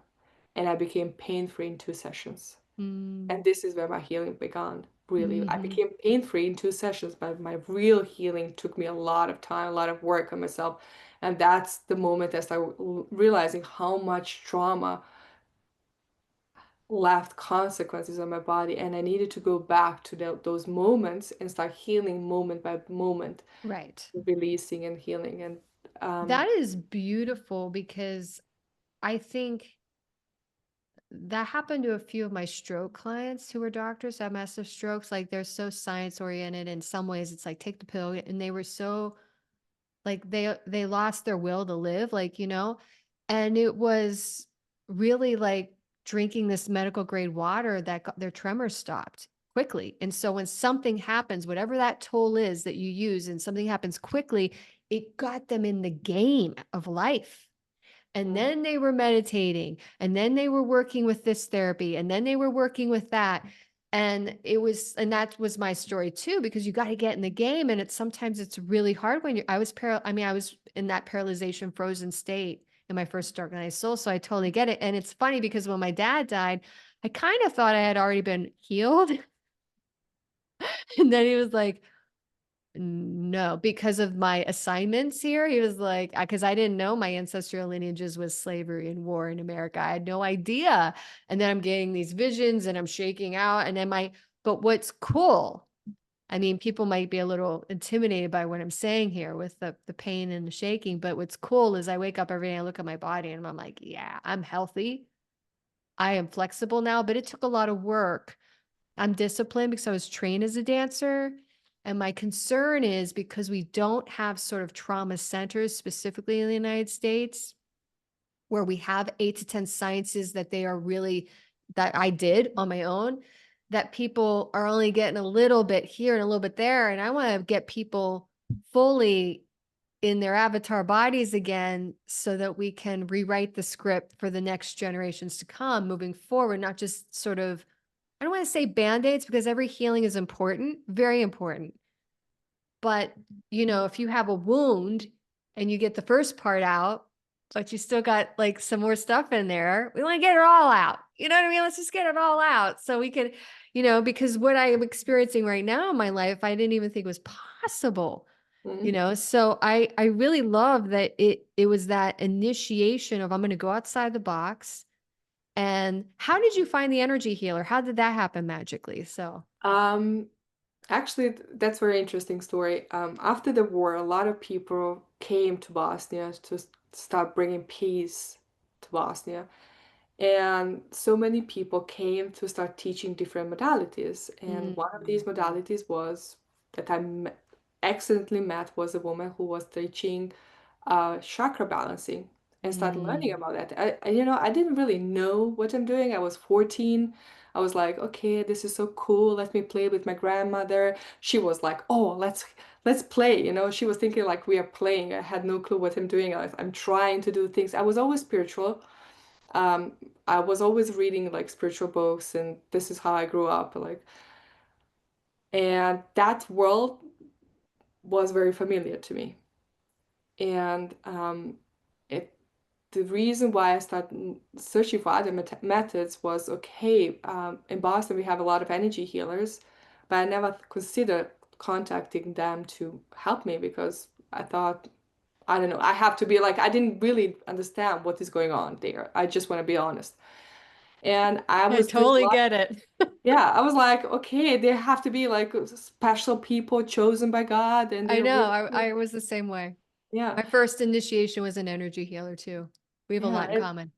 and I became pain free in 2 sessions. And Mm. this is where my healing began. Really, I Mhm. became pain-free in 2 sessions, but my real healing took me a lot of time, a lot of work on myself. And that's the moment I started realizing how much trauma left consequences on my body. And I needed to go back to those moments and start healing moment by moment, Right. releasing and healing. And That um, is beautiful because I think that happened to a few of my stroke clients who were doctors that have massive strokes. Like they're so science oriented. In some ways, it's like take the pill, and they were so like they lost their will to live, like, and it was really like drinking this medical grade water that got their tremors stopped quickly. And so when something happens, whatever that toll is that you use, and something happens quickly, it got them in the game of life. And mm, then they were meditating, and then they were working with this therapy, and then they were working with that. And that was my story too, because you got to get in the game. And sometimes it's really hard when I was in that paralyzation frozen state in my first organized soul. So I totally get it. And it's funny because when my dad died, I kind of thought I had already been healed. And then he was like, no, because of my assignments here, he was like, because I didn't know my ancestral lineages was slavery and war in America. I had no idea. And then I'm getting these visions and I'm shaking out. But what's cool, I mean, people might be a little intimidated by what I'm saying here with the pain and the shaking. But what's cool is I wake up every day, I look at my body and I'm like, yeah, I'm healthy. I am flexible now, but it took a lot of work. I'm disciplined because I was trained as a dancer. And my concern is because we don't have sort of trauma centers specifically in the United States where we have 8 to 10 sciences that I did on my own, that people are only getting a little bit here and a little bit there. And I want to get people fully in their avatar bodies again so that we can rewrite the script for the next generations to come moving forward, not just sort of, I don't want to say band-aids because every healing is important, very important. But, if you have a wound and you get the first part out, but you still got like some more stuff in there, we want to get it all out. You know what I mean? Let's just get it all out so we can, because what I am experiencing right now in my life, I didn't even think was possible. mm. So I really love that it was that initiation of I'm going to go outside the box. And how did you find the energy healer? How did that happen magically? So, Um, Actually, that's a very interesting story. After the war, a lot of people came to Bosnia to start bringing peace to Bosnia. And so many people came to start teaching different modalities. And one of these mm, modalities was that accidentally met was a woman who was teaching chakra balancing and started learning mm. about that. I didn't really know what I'm doing. I was 14. I was like, okay, this is so cool. Let me play with my grandmother. She was like, oh, let's play. She was thinking like we are playing. I had no clue what I'm doing. I'm trying to do things. I was always spiritual. Um, I was always reading like spiritual books, and this is how I grew up. And that world was very familiar to me. And it the reason why I started searching for other methods was okay, in Boston we have a lot of energy healers, but I never considered contacting them to help me because I thought, I don't know, I have to be like, I didn't really understand what is going on there. I just want to be honest. And I I was just totally like, get it. yeah, I was like, okay, they have to be like special people chosen by God, and I they're know. really, I was the same way. yeah, My first initiation was an energy healer too. We have a lot in yeah. common.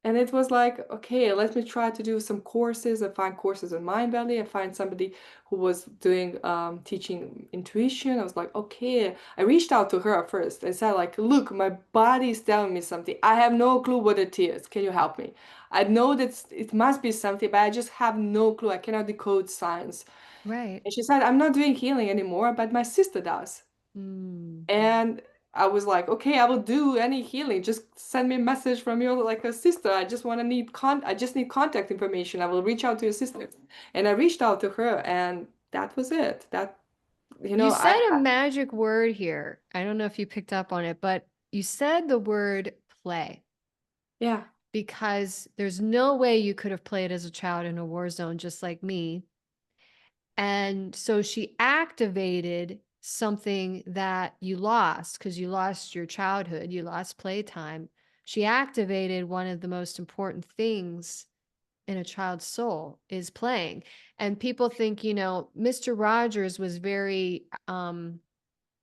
And it was like, okay, let me try to do some courses. I find courses on Mindvalley. I find somebody who was doing teaching intuition. I was like, okay. I reached out to her first. I said, like, look, my body is telling me something. I have no clue what it is. Can you help me? I know that it must be something, but I just have no clue. I cannot decode science. Right. And she said, I'm not doing healing anymore, but my sister does. Mm. And I was like, okay, I will do any healing. Just send me a message from your like a sister. I just need contact information. I will reach out to your sister. And I reached out to her and that was it. That You said a I magic word here. I don't know if you picked up on it, but you said the word play. yeah. because there's no way you could have played as a child in a war zone just like me. And so she activated something that you lost because you lost your childhood, you lost playtime. She activated one of the most important things in a child's soul is playing. And people think, Mr. Rogers was very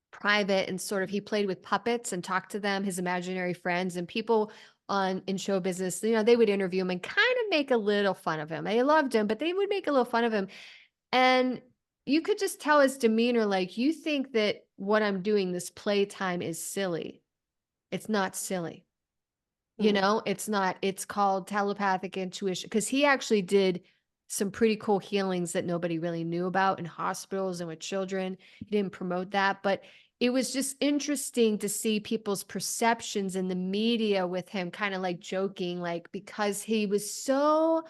private and sort of he played with puppets and talked to them, his imaginary friends, and people on in show business, they would interview him and kind of make a little fun of him. They loved him, but they would make a little fun of him. And you could just tell his demeanor, like, you think that what I'm doing, this playtime, is silly. It's not silly. Mm. It's not, it's called telepathic intuition because he actually did some pretty cool healings that nobody really knew about in hospitals and with children. He didn't promote that, but it was just interesting to see people's perceptions in the media with him kind of like joking, like, because he was so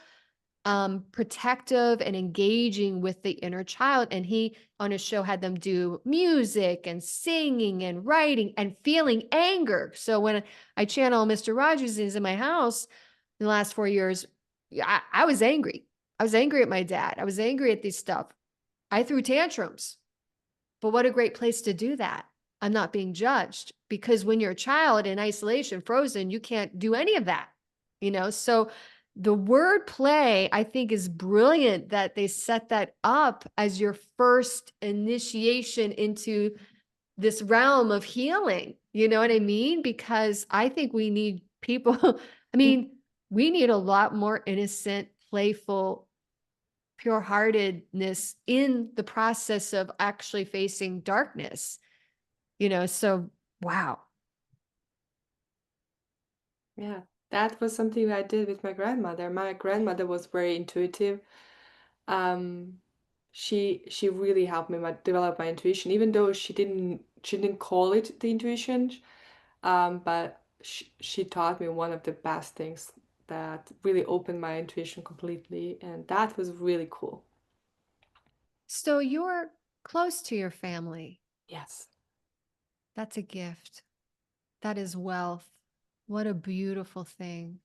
protective and engaging with the inner child. And he, on his show, had them do music and singing and writing and feeling anger. So when I channel Mr. Rogers is in my house in the last 4 years, I was angry. I was angry at my dad. I was angry at this stuff. I threw tantrums. But what a great place to do that. I'm not being judged because when you're a child in isolation, frozen, you can't do any of that, So the word play, I think, is brilliant that they set that up as your first initiation into this realm of healing. You know what I mean? Because I think we need people, I Mm. mean, we need a lot more innocent, playful, pure heartedness in the process of actually facing darkness, so wow. Yeah, that was something I did with my grandmother. My grandmother was very intuitive. Um, she really helped me develop my intuition, even though she didn't call it the intuition. But she taught me one of the best things that really opened my intuition completely, and that was really cool. So you're close to your family. Yes. That's a gift. That is wealth. What a beautiful thing.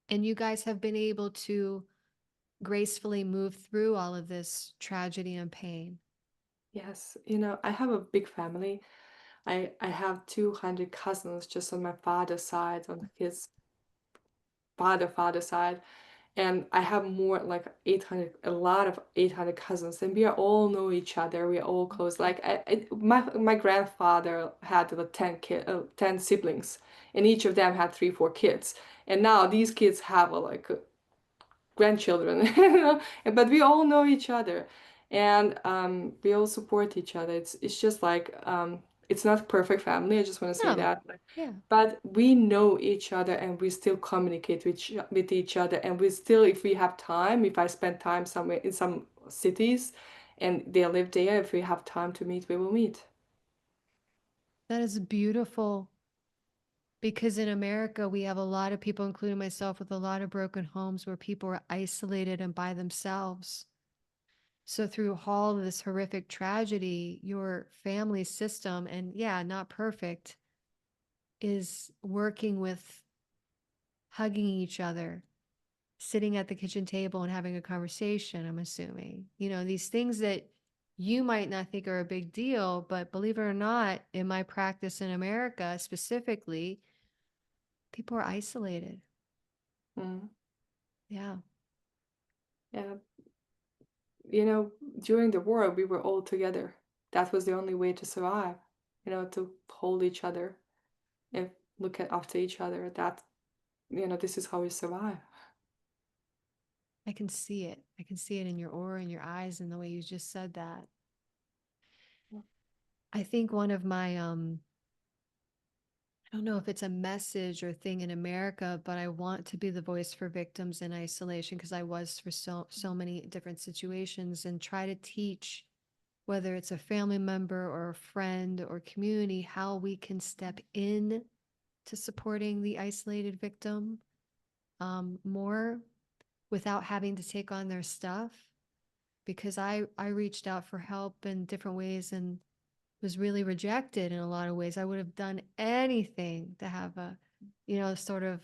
And you guys have been able to gracefully move through all of this tragedy and pain. Yes, I have a big family. I have 200 cousins just on my father's side, on his father side. And I have more like 800, a lot of 800 cousins, and we are all know each other. We are all close. Like my grandfather had like 10 siblings, and each of them had 3, 4 kids. And now these kids have like grandchildren, but we all know each other, and we all support each other. It's just like it's not a perfect family. I just want to say No. that, Yeah. but we know each other and we still communicate with each other, and we still, if we have time, if I spend time somewhere in some cities and they live there, if we have time to meet, we will meet. That is beautiful because in America, we have a lot of people, including myself, with a lot of broken homes where people are isolated and by themselves. So through all of this horrific tragedy, your family system, and yeah, not perfect, is working with hugging each other, sitting at the kitchen table and having a conversation, I'm assuming. These things that you might not think are a big deal, but believe it or not, in my practice in America specifically, people are isolated. Mm. Yeah. Yeah, during the war we were all together. That was the only way to survive, to hold each other and look at after each other. That this is how we survive. I can see it. I can see it in your aura and your eyes and the way you just said that. I think one of my I don't know if it's a message or thing in America, but I want to be the voice for victims in isolation because I was for so many different situations, and try to teach whether it's a family member or a friend or community how we can step in to supporting the isolated victim more without having to take on their stuff, because I reached out for help in different ways and was really rejected in a lot of ways. I would have done anything to have a, sort of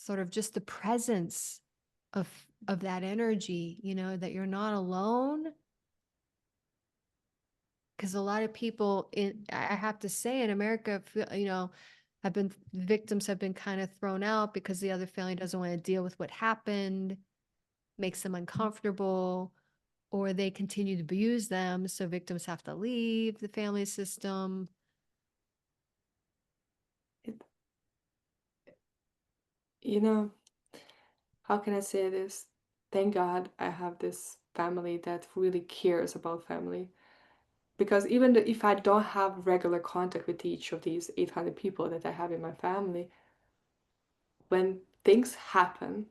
sort of just the presence of that energy, that you're not alone. Because a lot of people I have to say, in America, have been victims have been kind of thrown out because the other family doesn't want to deal with what happened, makes them uncomfortable, or they continue to abuse them. So victims have to leave the family system. It, you know, how can I say this? Thank God I have this family that really cares about family. Because even if I don't have regular contact with each of these 800 people that I have in my family, when things happen,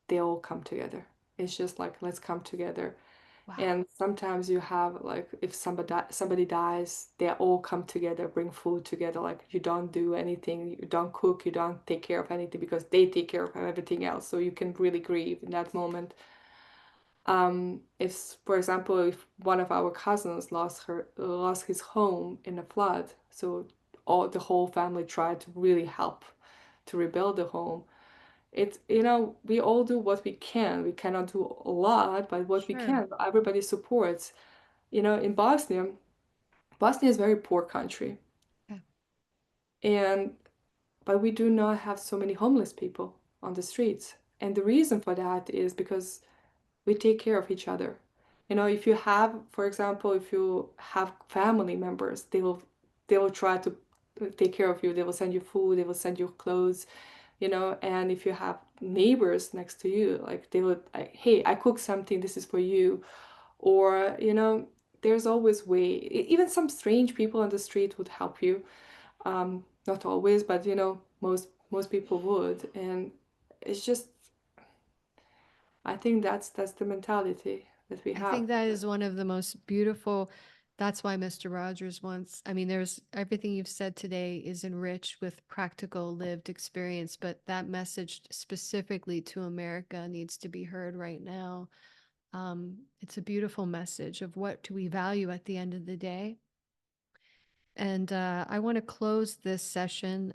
they all come together. It's just like, let's come together. Wow. And sometimes you have like, if somebody dies, they all come together, bring food together. Like, you don't do anything, you don't cook, you don't take care of anything because they take care of everything else. So you can really grieve in that moment. If, for example, if one of our cousins lost his home in a flood, so the whole family tried to really help to rebuild the home. It's, we all do what we can. We cannot do a lot, but what we Sure. can, everybody supports. In Bosnia is a very poor country, Okay. and but we do not have so many homeless people on the streets. And the reason for that is because we take care of each other. If you have, for example, if you have family members, they will try to take care of you. They will send you food, they will send you clothes, and if you have neighbors next to you, like they would like, hey, I cooked something, this is for you. Or, there's always even some strange people on the street would help you. Not always, but most people would. And it's just, I think that's the mentality that we I have. think that is one of the most beautiful. That's why Mr. Rogers wants, I mean, there's everything you've said today is enriched with practical lived experience, but that message specifically to America needs to be heard right now. It's a beautiful message of what do we value at the end of the day. And I want to close this session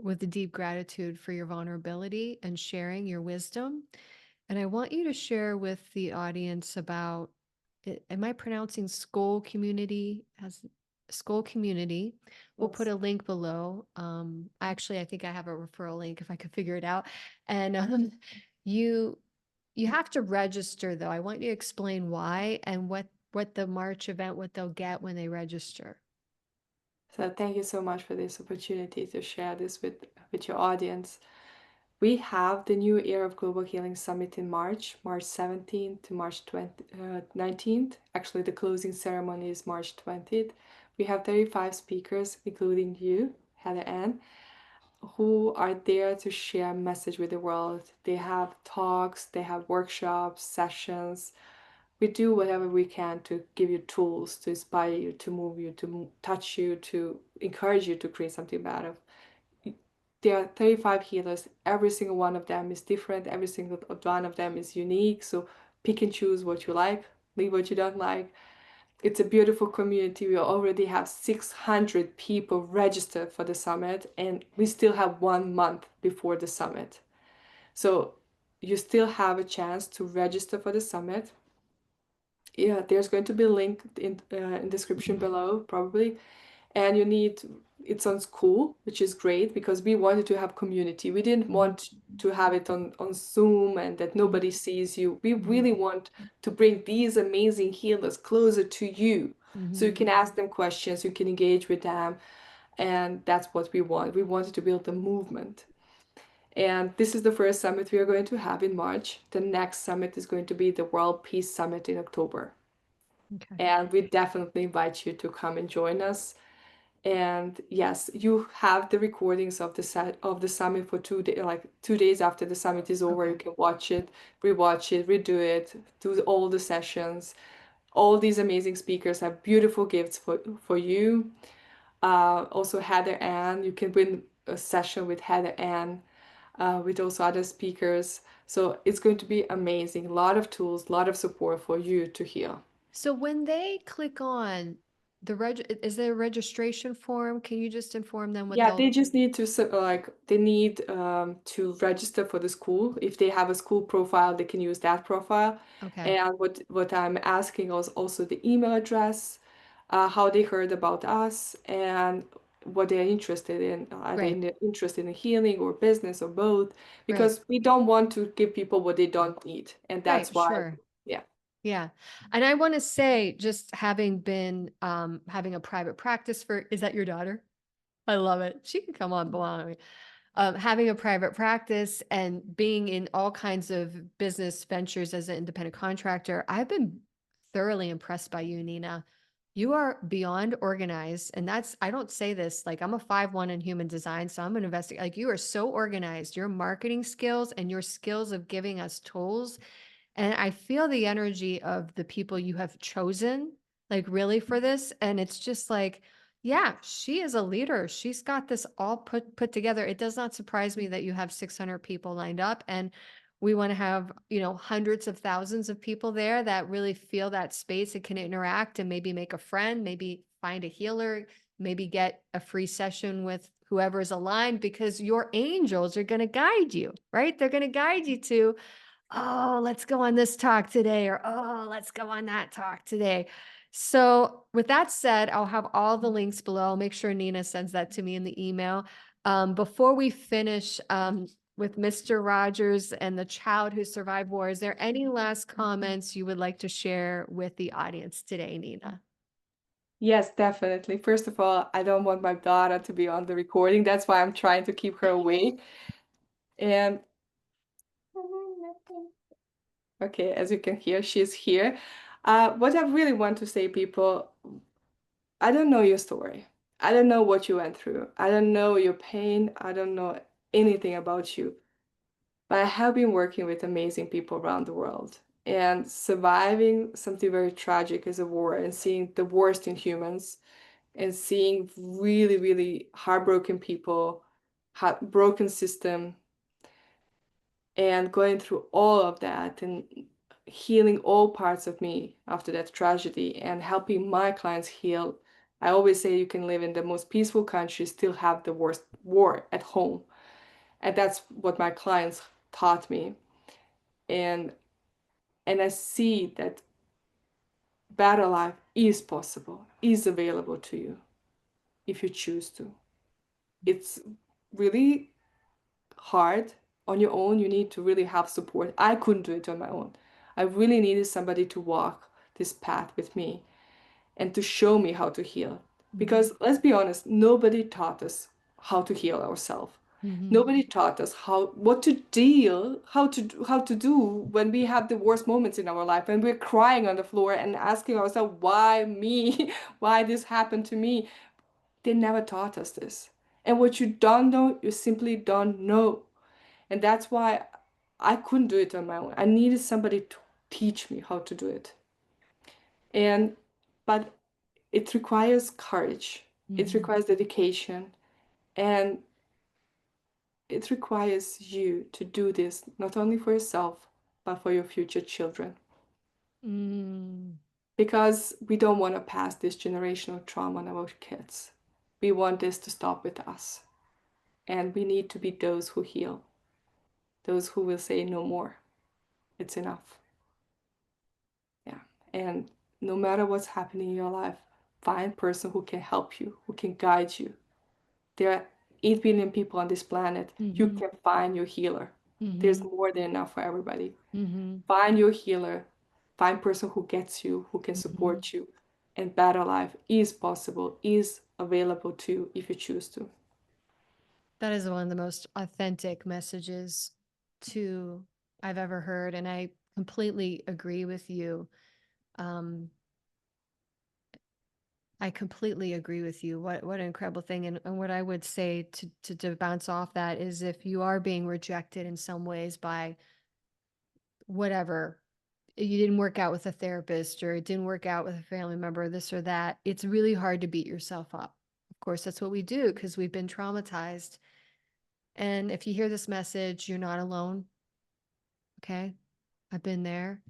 with a deep gratitude for your vulnerability and sharing your wisdom. And I want you to share with the audience about, am I pronouncing Skull Community as Skull Community? We'll put Yes. a link below. Actually, I think I have a referral link if I could figure it out. And you you have to register though. I want you to explain why and what the March event, what they'll get when they register. So thank you so much for this opportunity to share this with your audience. We have the New Era of Global Healing Summit in March 17th to March 19th. Actually, the closing ceremony is March 20th. We have 35 speakers, including you, Heather Ann, who are there to share a message with the world. They have talks, they have workshops, sessions. We do whatever we can to give you tools to inspire you, to move you, to touch you, to encourage you to create something better. There are 35 healers. Every single one of them is different. Every single one of them is unique. So pick and choose what you like, leave what you don't like. It's a beautiful community. We already have 600 people registered for the summit, and we still have 1 month before the summit. So you still have a chance to register for the summit. Yeah, there's going to be a link in description below, probably. And it's on school, which is great because we wanted to have community. We didn't want to have it on Zoom and that nobody sees you. We really want to bring these amazing healers closer to you so you Mm-hmm. can ask them questions, you can engage with them. And that's what we want. We wanted to build a movement. And this is the first summit we are going to have in March. The next summit is going to be the World Peace Summit in October. Okay. And we definitely invite you to come and join us. And yes, you have the recordings of the summit for 2 days, like 2 days after the summit is over. Okay. You can watch it, rewatch it, redo it, do all the sessions. All these amazing speakers have beautiful gifts for you. Also, Heather Ann, you can win a session with Heather Ann, with also other speakers. So it's going to be amazing. A lot of tools, a lot of support for you to heal. So when they click on is there a registration form? Can you just inform them what Yeah, they'll they just need to like they need to register for the school. If they have a school profile, they can use that profile. okay, And what I'm asking is also the email address, how they heard about us, and what they're interested in. Are they great, interested in healing or business or both? great, Because we don't want to give people what they don't need, and right, that's why, sure. yeah. Yeah. And I want to say, just having been having a private practice for, is that your daughter? I love it. She can come on belong. Having a private practice and being in all kinds of business ventures as an independent contractor, I've been thoroughly impressed by you, Nina. You are beyond organized. And that's, I don't say this like I'm a 5-1 in human design. So I'm an investigator. Like you are so organized. Your marketing skills and your skills of giving us tools, and I feel the energy of the people you have chosen, like really for this. And it's just like, yeah, she is a leader. She's got this all put together. It does not surprise me that you have 600 people lined up, and we want to have, hundreds of thousands of people there that really feel that space and can interact and maybe make a friend, maybe find a healer, maybe get a free session with whoever is aligned, because your angels are going to guide you, right? They're going to guide you to, oh, let's go on this talk today, or oh, let's go on that talk today. So, with that said, I'll have all the links below. I'll make sure Nina sends that to me in the email. Before we finish with Mr. Rogers and the child who survived war, is there any last comments you would like to share with the audience today, Nina? Yes, definitely. First of all, I don't want my daughter to be on the recording. That's why I'm trying to keep her away. And okay, as you can hear, she's here. What I really want to say, people, I don't know your story. I don't know what you went through. I don't know your pain. I don't know anything about you. But I have been working with amazing people around the world and surviving something very tragic as a war and seeing the worst in humans and seeing really, really heartbroken people, broken system, and going through all of that and healing all parts of me after that tragedy and helping my clients heal. I always say you can live in the most peaceful country, still have the worst war at home. And that's what my clients taught me. And I see that better life is possible, is available to you if you choose to. It's really hard on your own. You need to really have support. I couldn't do it on my own. I really needed somebody to walk this path with me and to show me how to heal. Mm-hmm. Because let's be honest, nobody taught us how to heal ourselves. Mm-hmm. Nobody taught us what to deal, how to do when we have the worst moments in our life, when we're crying on the floor and asking ourselves, why me? Why this happened to me? They never taught us this. And what you don't know, you simply don't know. And that's why I couldn't do it on my own. I needed somebody to teach me how to do it. And but it requires courage. It Mm-hmm. requires dedication, and it requires you to do this not only for yourself, but for your future children. Mm-hmm. Because we don't want to pass this generational trauma on our kids. We want this to stop with us. And we need to be those who heal, those who will say no more. It's enough. Yeah. And no matter what's happening in your life, find a person who can help you, who can guide you. There are 8 billion people on this planet. You Mm-hmm. can find your healer. There's Mm-hmm. more than enough for everybody. Mm-hmm. Find your healer. Find a person who gets you, who can Mm-hmm. support you. And better life is possible, is available to you if you choose to. That is one of the most authentic messages to I've ever heard, and I completely agree with you. Um, I completely agree with you. What an incredible thing. And what I would say to bounce off that is, if you are being rejected in some ways by whatever, you didn't work out with a therapist, or it didn't work out with a family member, this or that, it's really hard to beat yourself up. Of course, that's what we do because we've been traumatized. And if you hear this message, you're not alone. Okay. I've been there.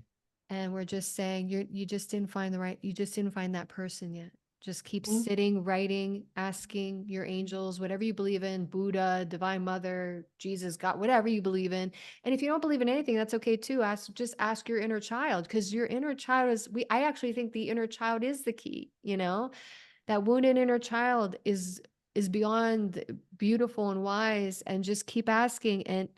And we're just saying, you just didn't find the right, you just didn't find that person yet. Just keep Mhm. sitting, writing, asking your angels, whatever you believe in, Buddha, Divine Mother, Jesus, God, whatever you believe in. And if you don't believe in anything, that's okay too. Just ask your inner child, because your inner child is, I actually think the inner child is the key, that wounded inner child is beyond beautiful and wise. And just keep asking, and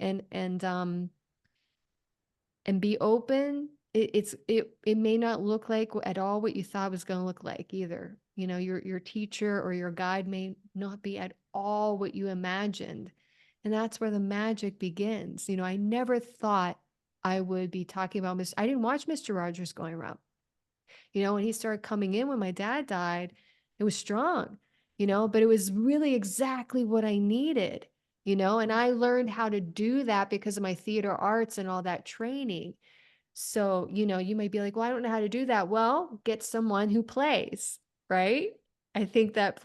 be open. It may not look like at all what you thought it was going to look like either. Your teacher or your guide may not be at all what you imagined. And that's where the magic begins. I never thought I would be talking about Mr. I didn't watch Mr. Rogers going around. When he started coming in when my dad died, it was strong, but it was really exactly what I needed, and I learned how to do that because of my theater arts and all that training. So, you might be like, well, I don't know how to do that. Well, get someone who plays, right? I think that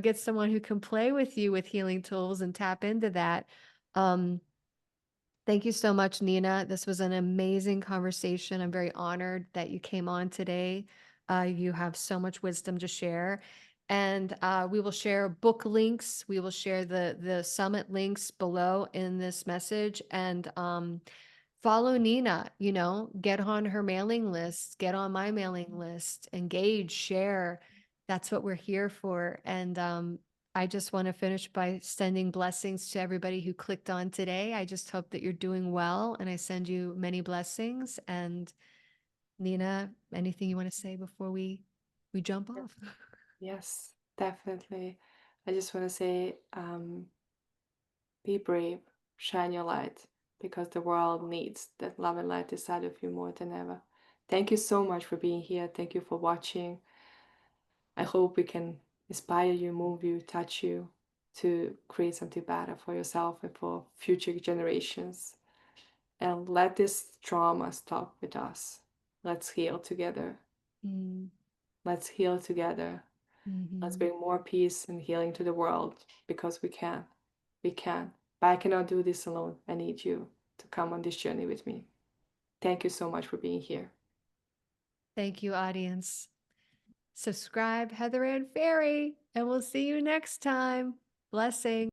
get someone who can play with you with healing tools and tap into that. Um, Thank you so much, Nina. This was an amazing conversation. I'm very honored that you came on today. You have so much wisdom to share. And we will share book links. We will share the summit links below in this message. And follow Nina, get on her mailing list, get on my mailing list, engage, share. That's what we're here for. And I just want to finish by sending blessings to everybody who clicked on today. I just hope that you're doing well, and I send you many blessings. And Nina, anything you want to say before we jump off? Yes, definitely. I just want to say, be brave, shine your light, because the world needs that love and light inside of you more than ever. Thank you so much for being here. Thank you for watching. I hope we can inspire you, move you, touch you to create something better for yourself and for future generations. And let this trauma stop with us. Let's heal together. Mm, Let's heal together. Let's mhm. bring more peace and healing to the world because we can. We can. But I cannot do this alone. I need you to come on this journey with me. Thank you so much for being here. Thank you, audience. Subscribe, Heather Ann Ferri, and we'll see you next time. Blessings.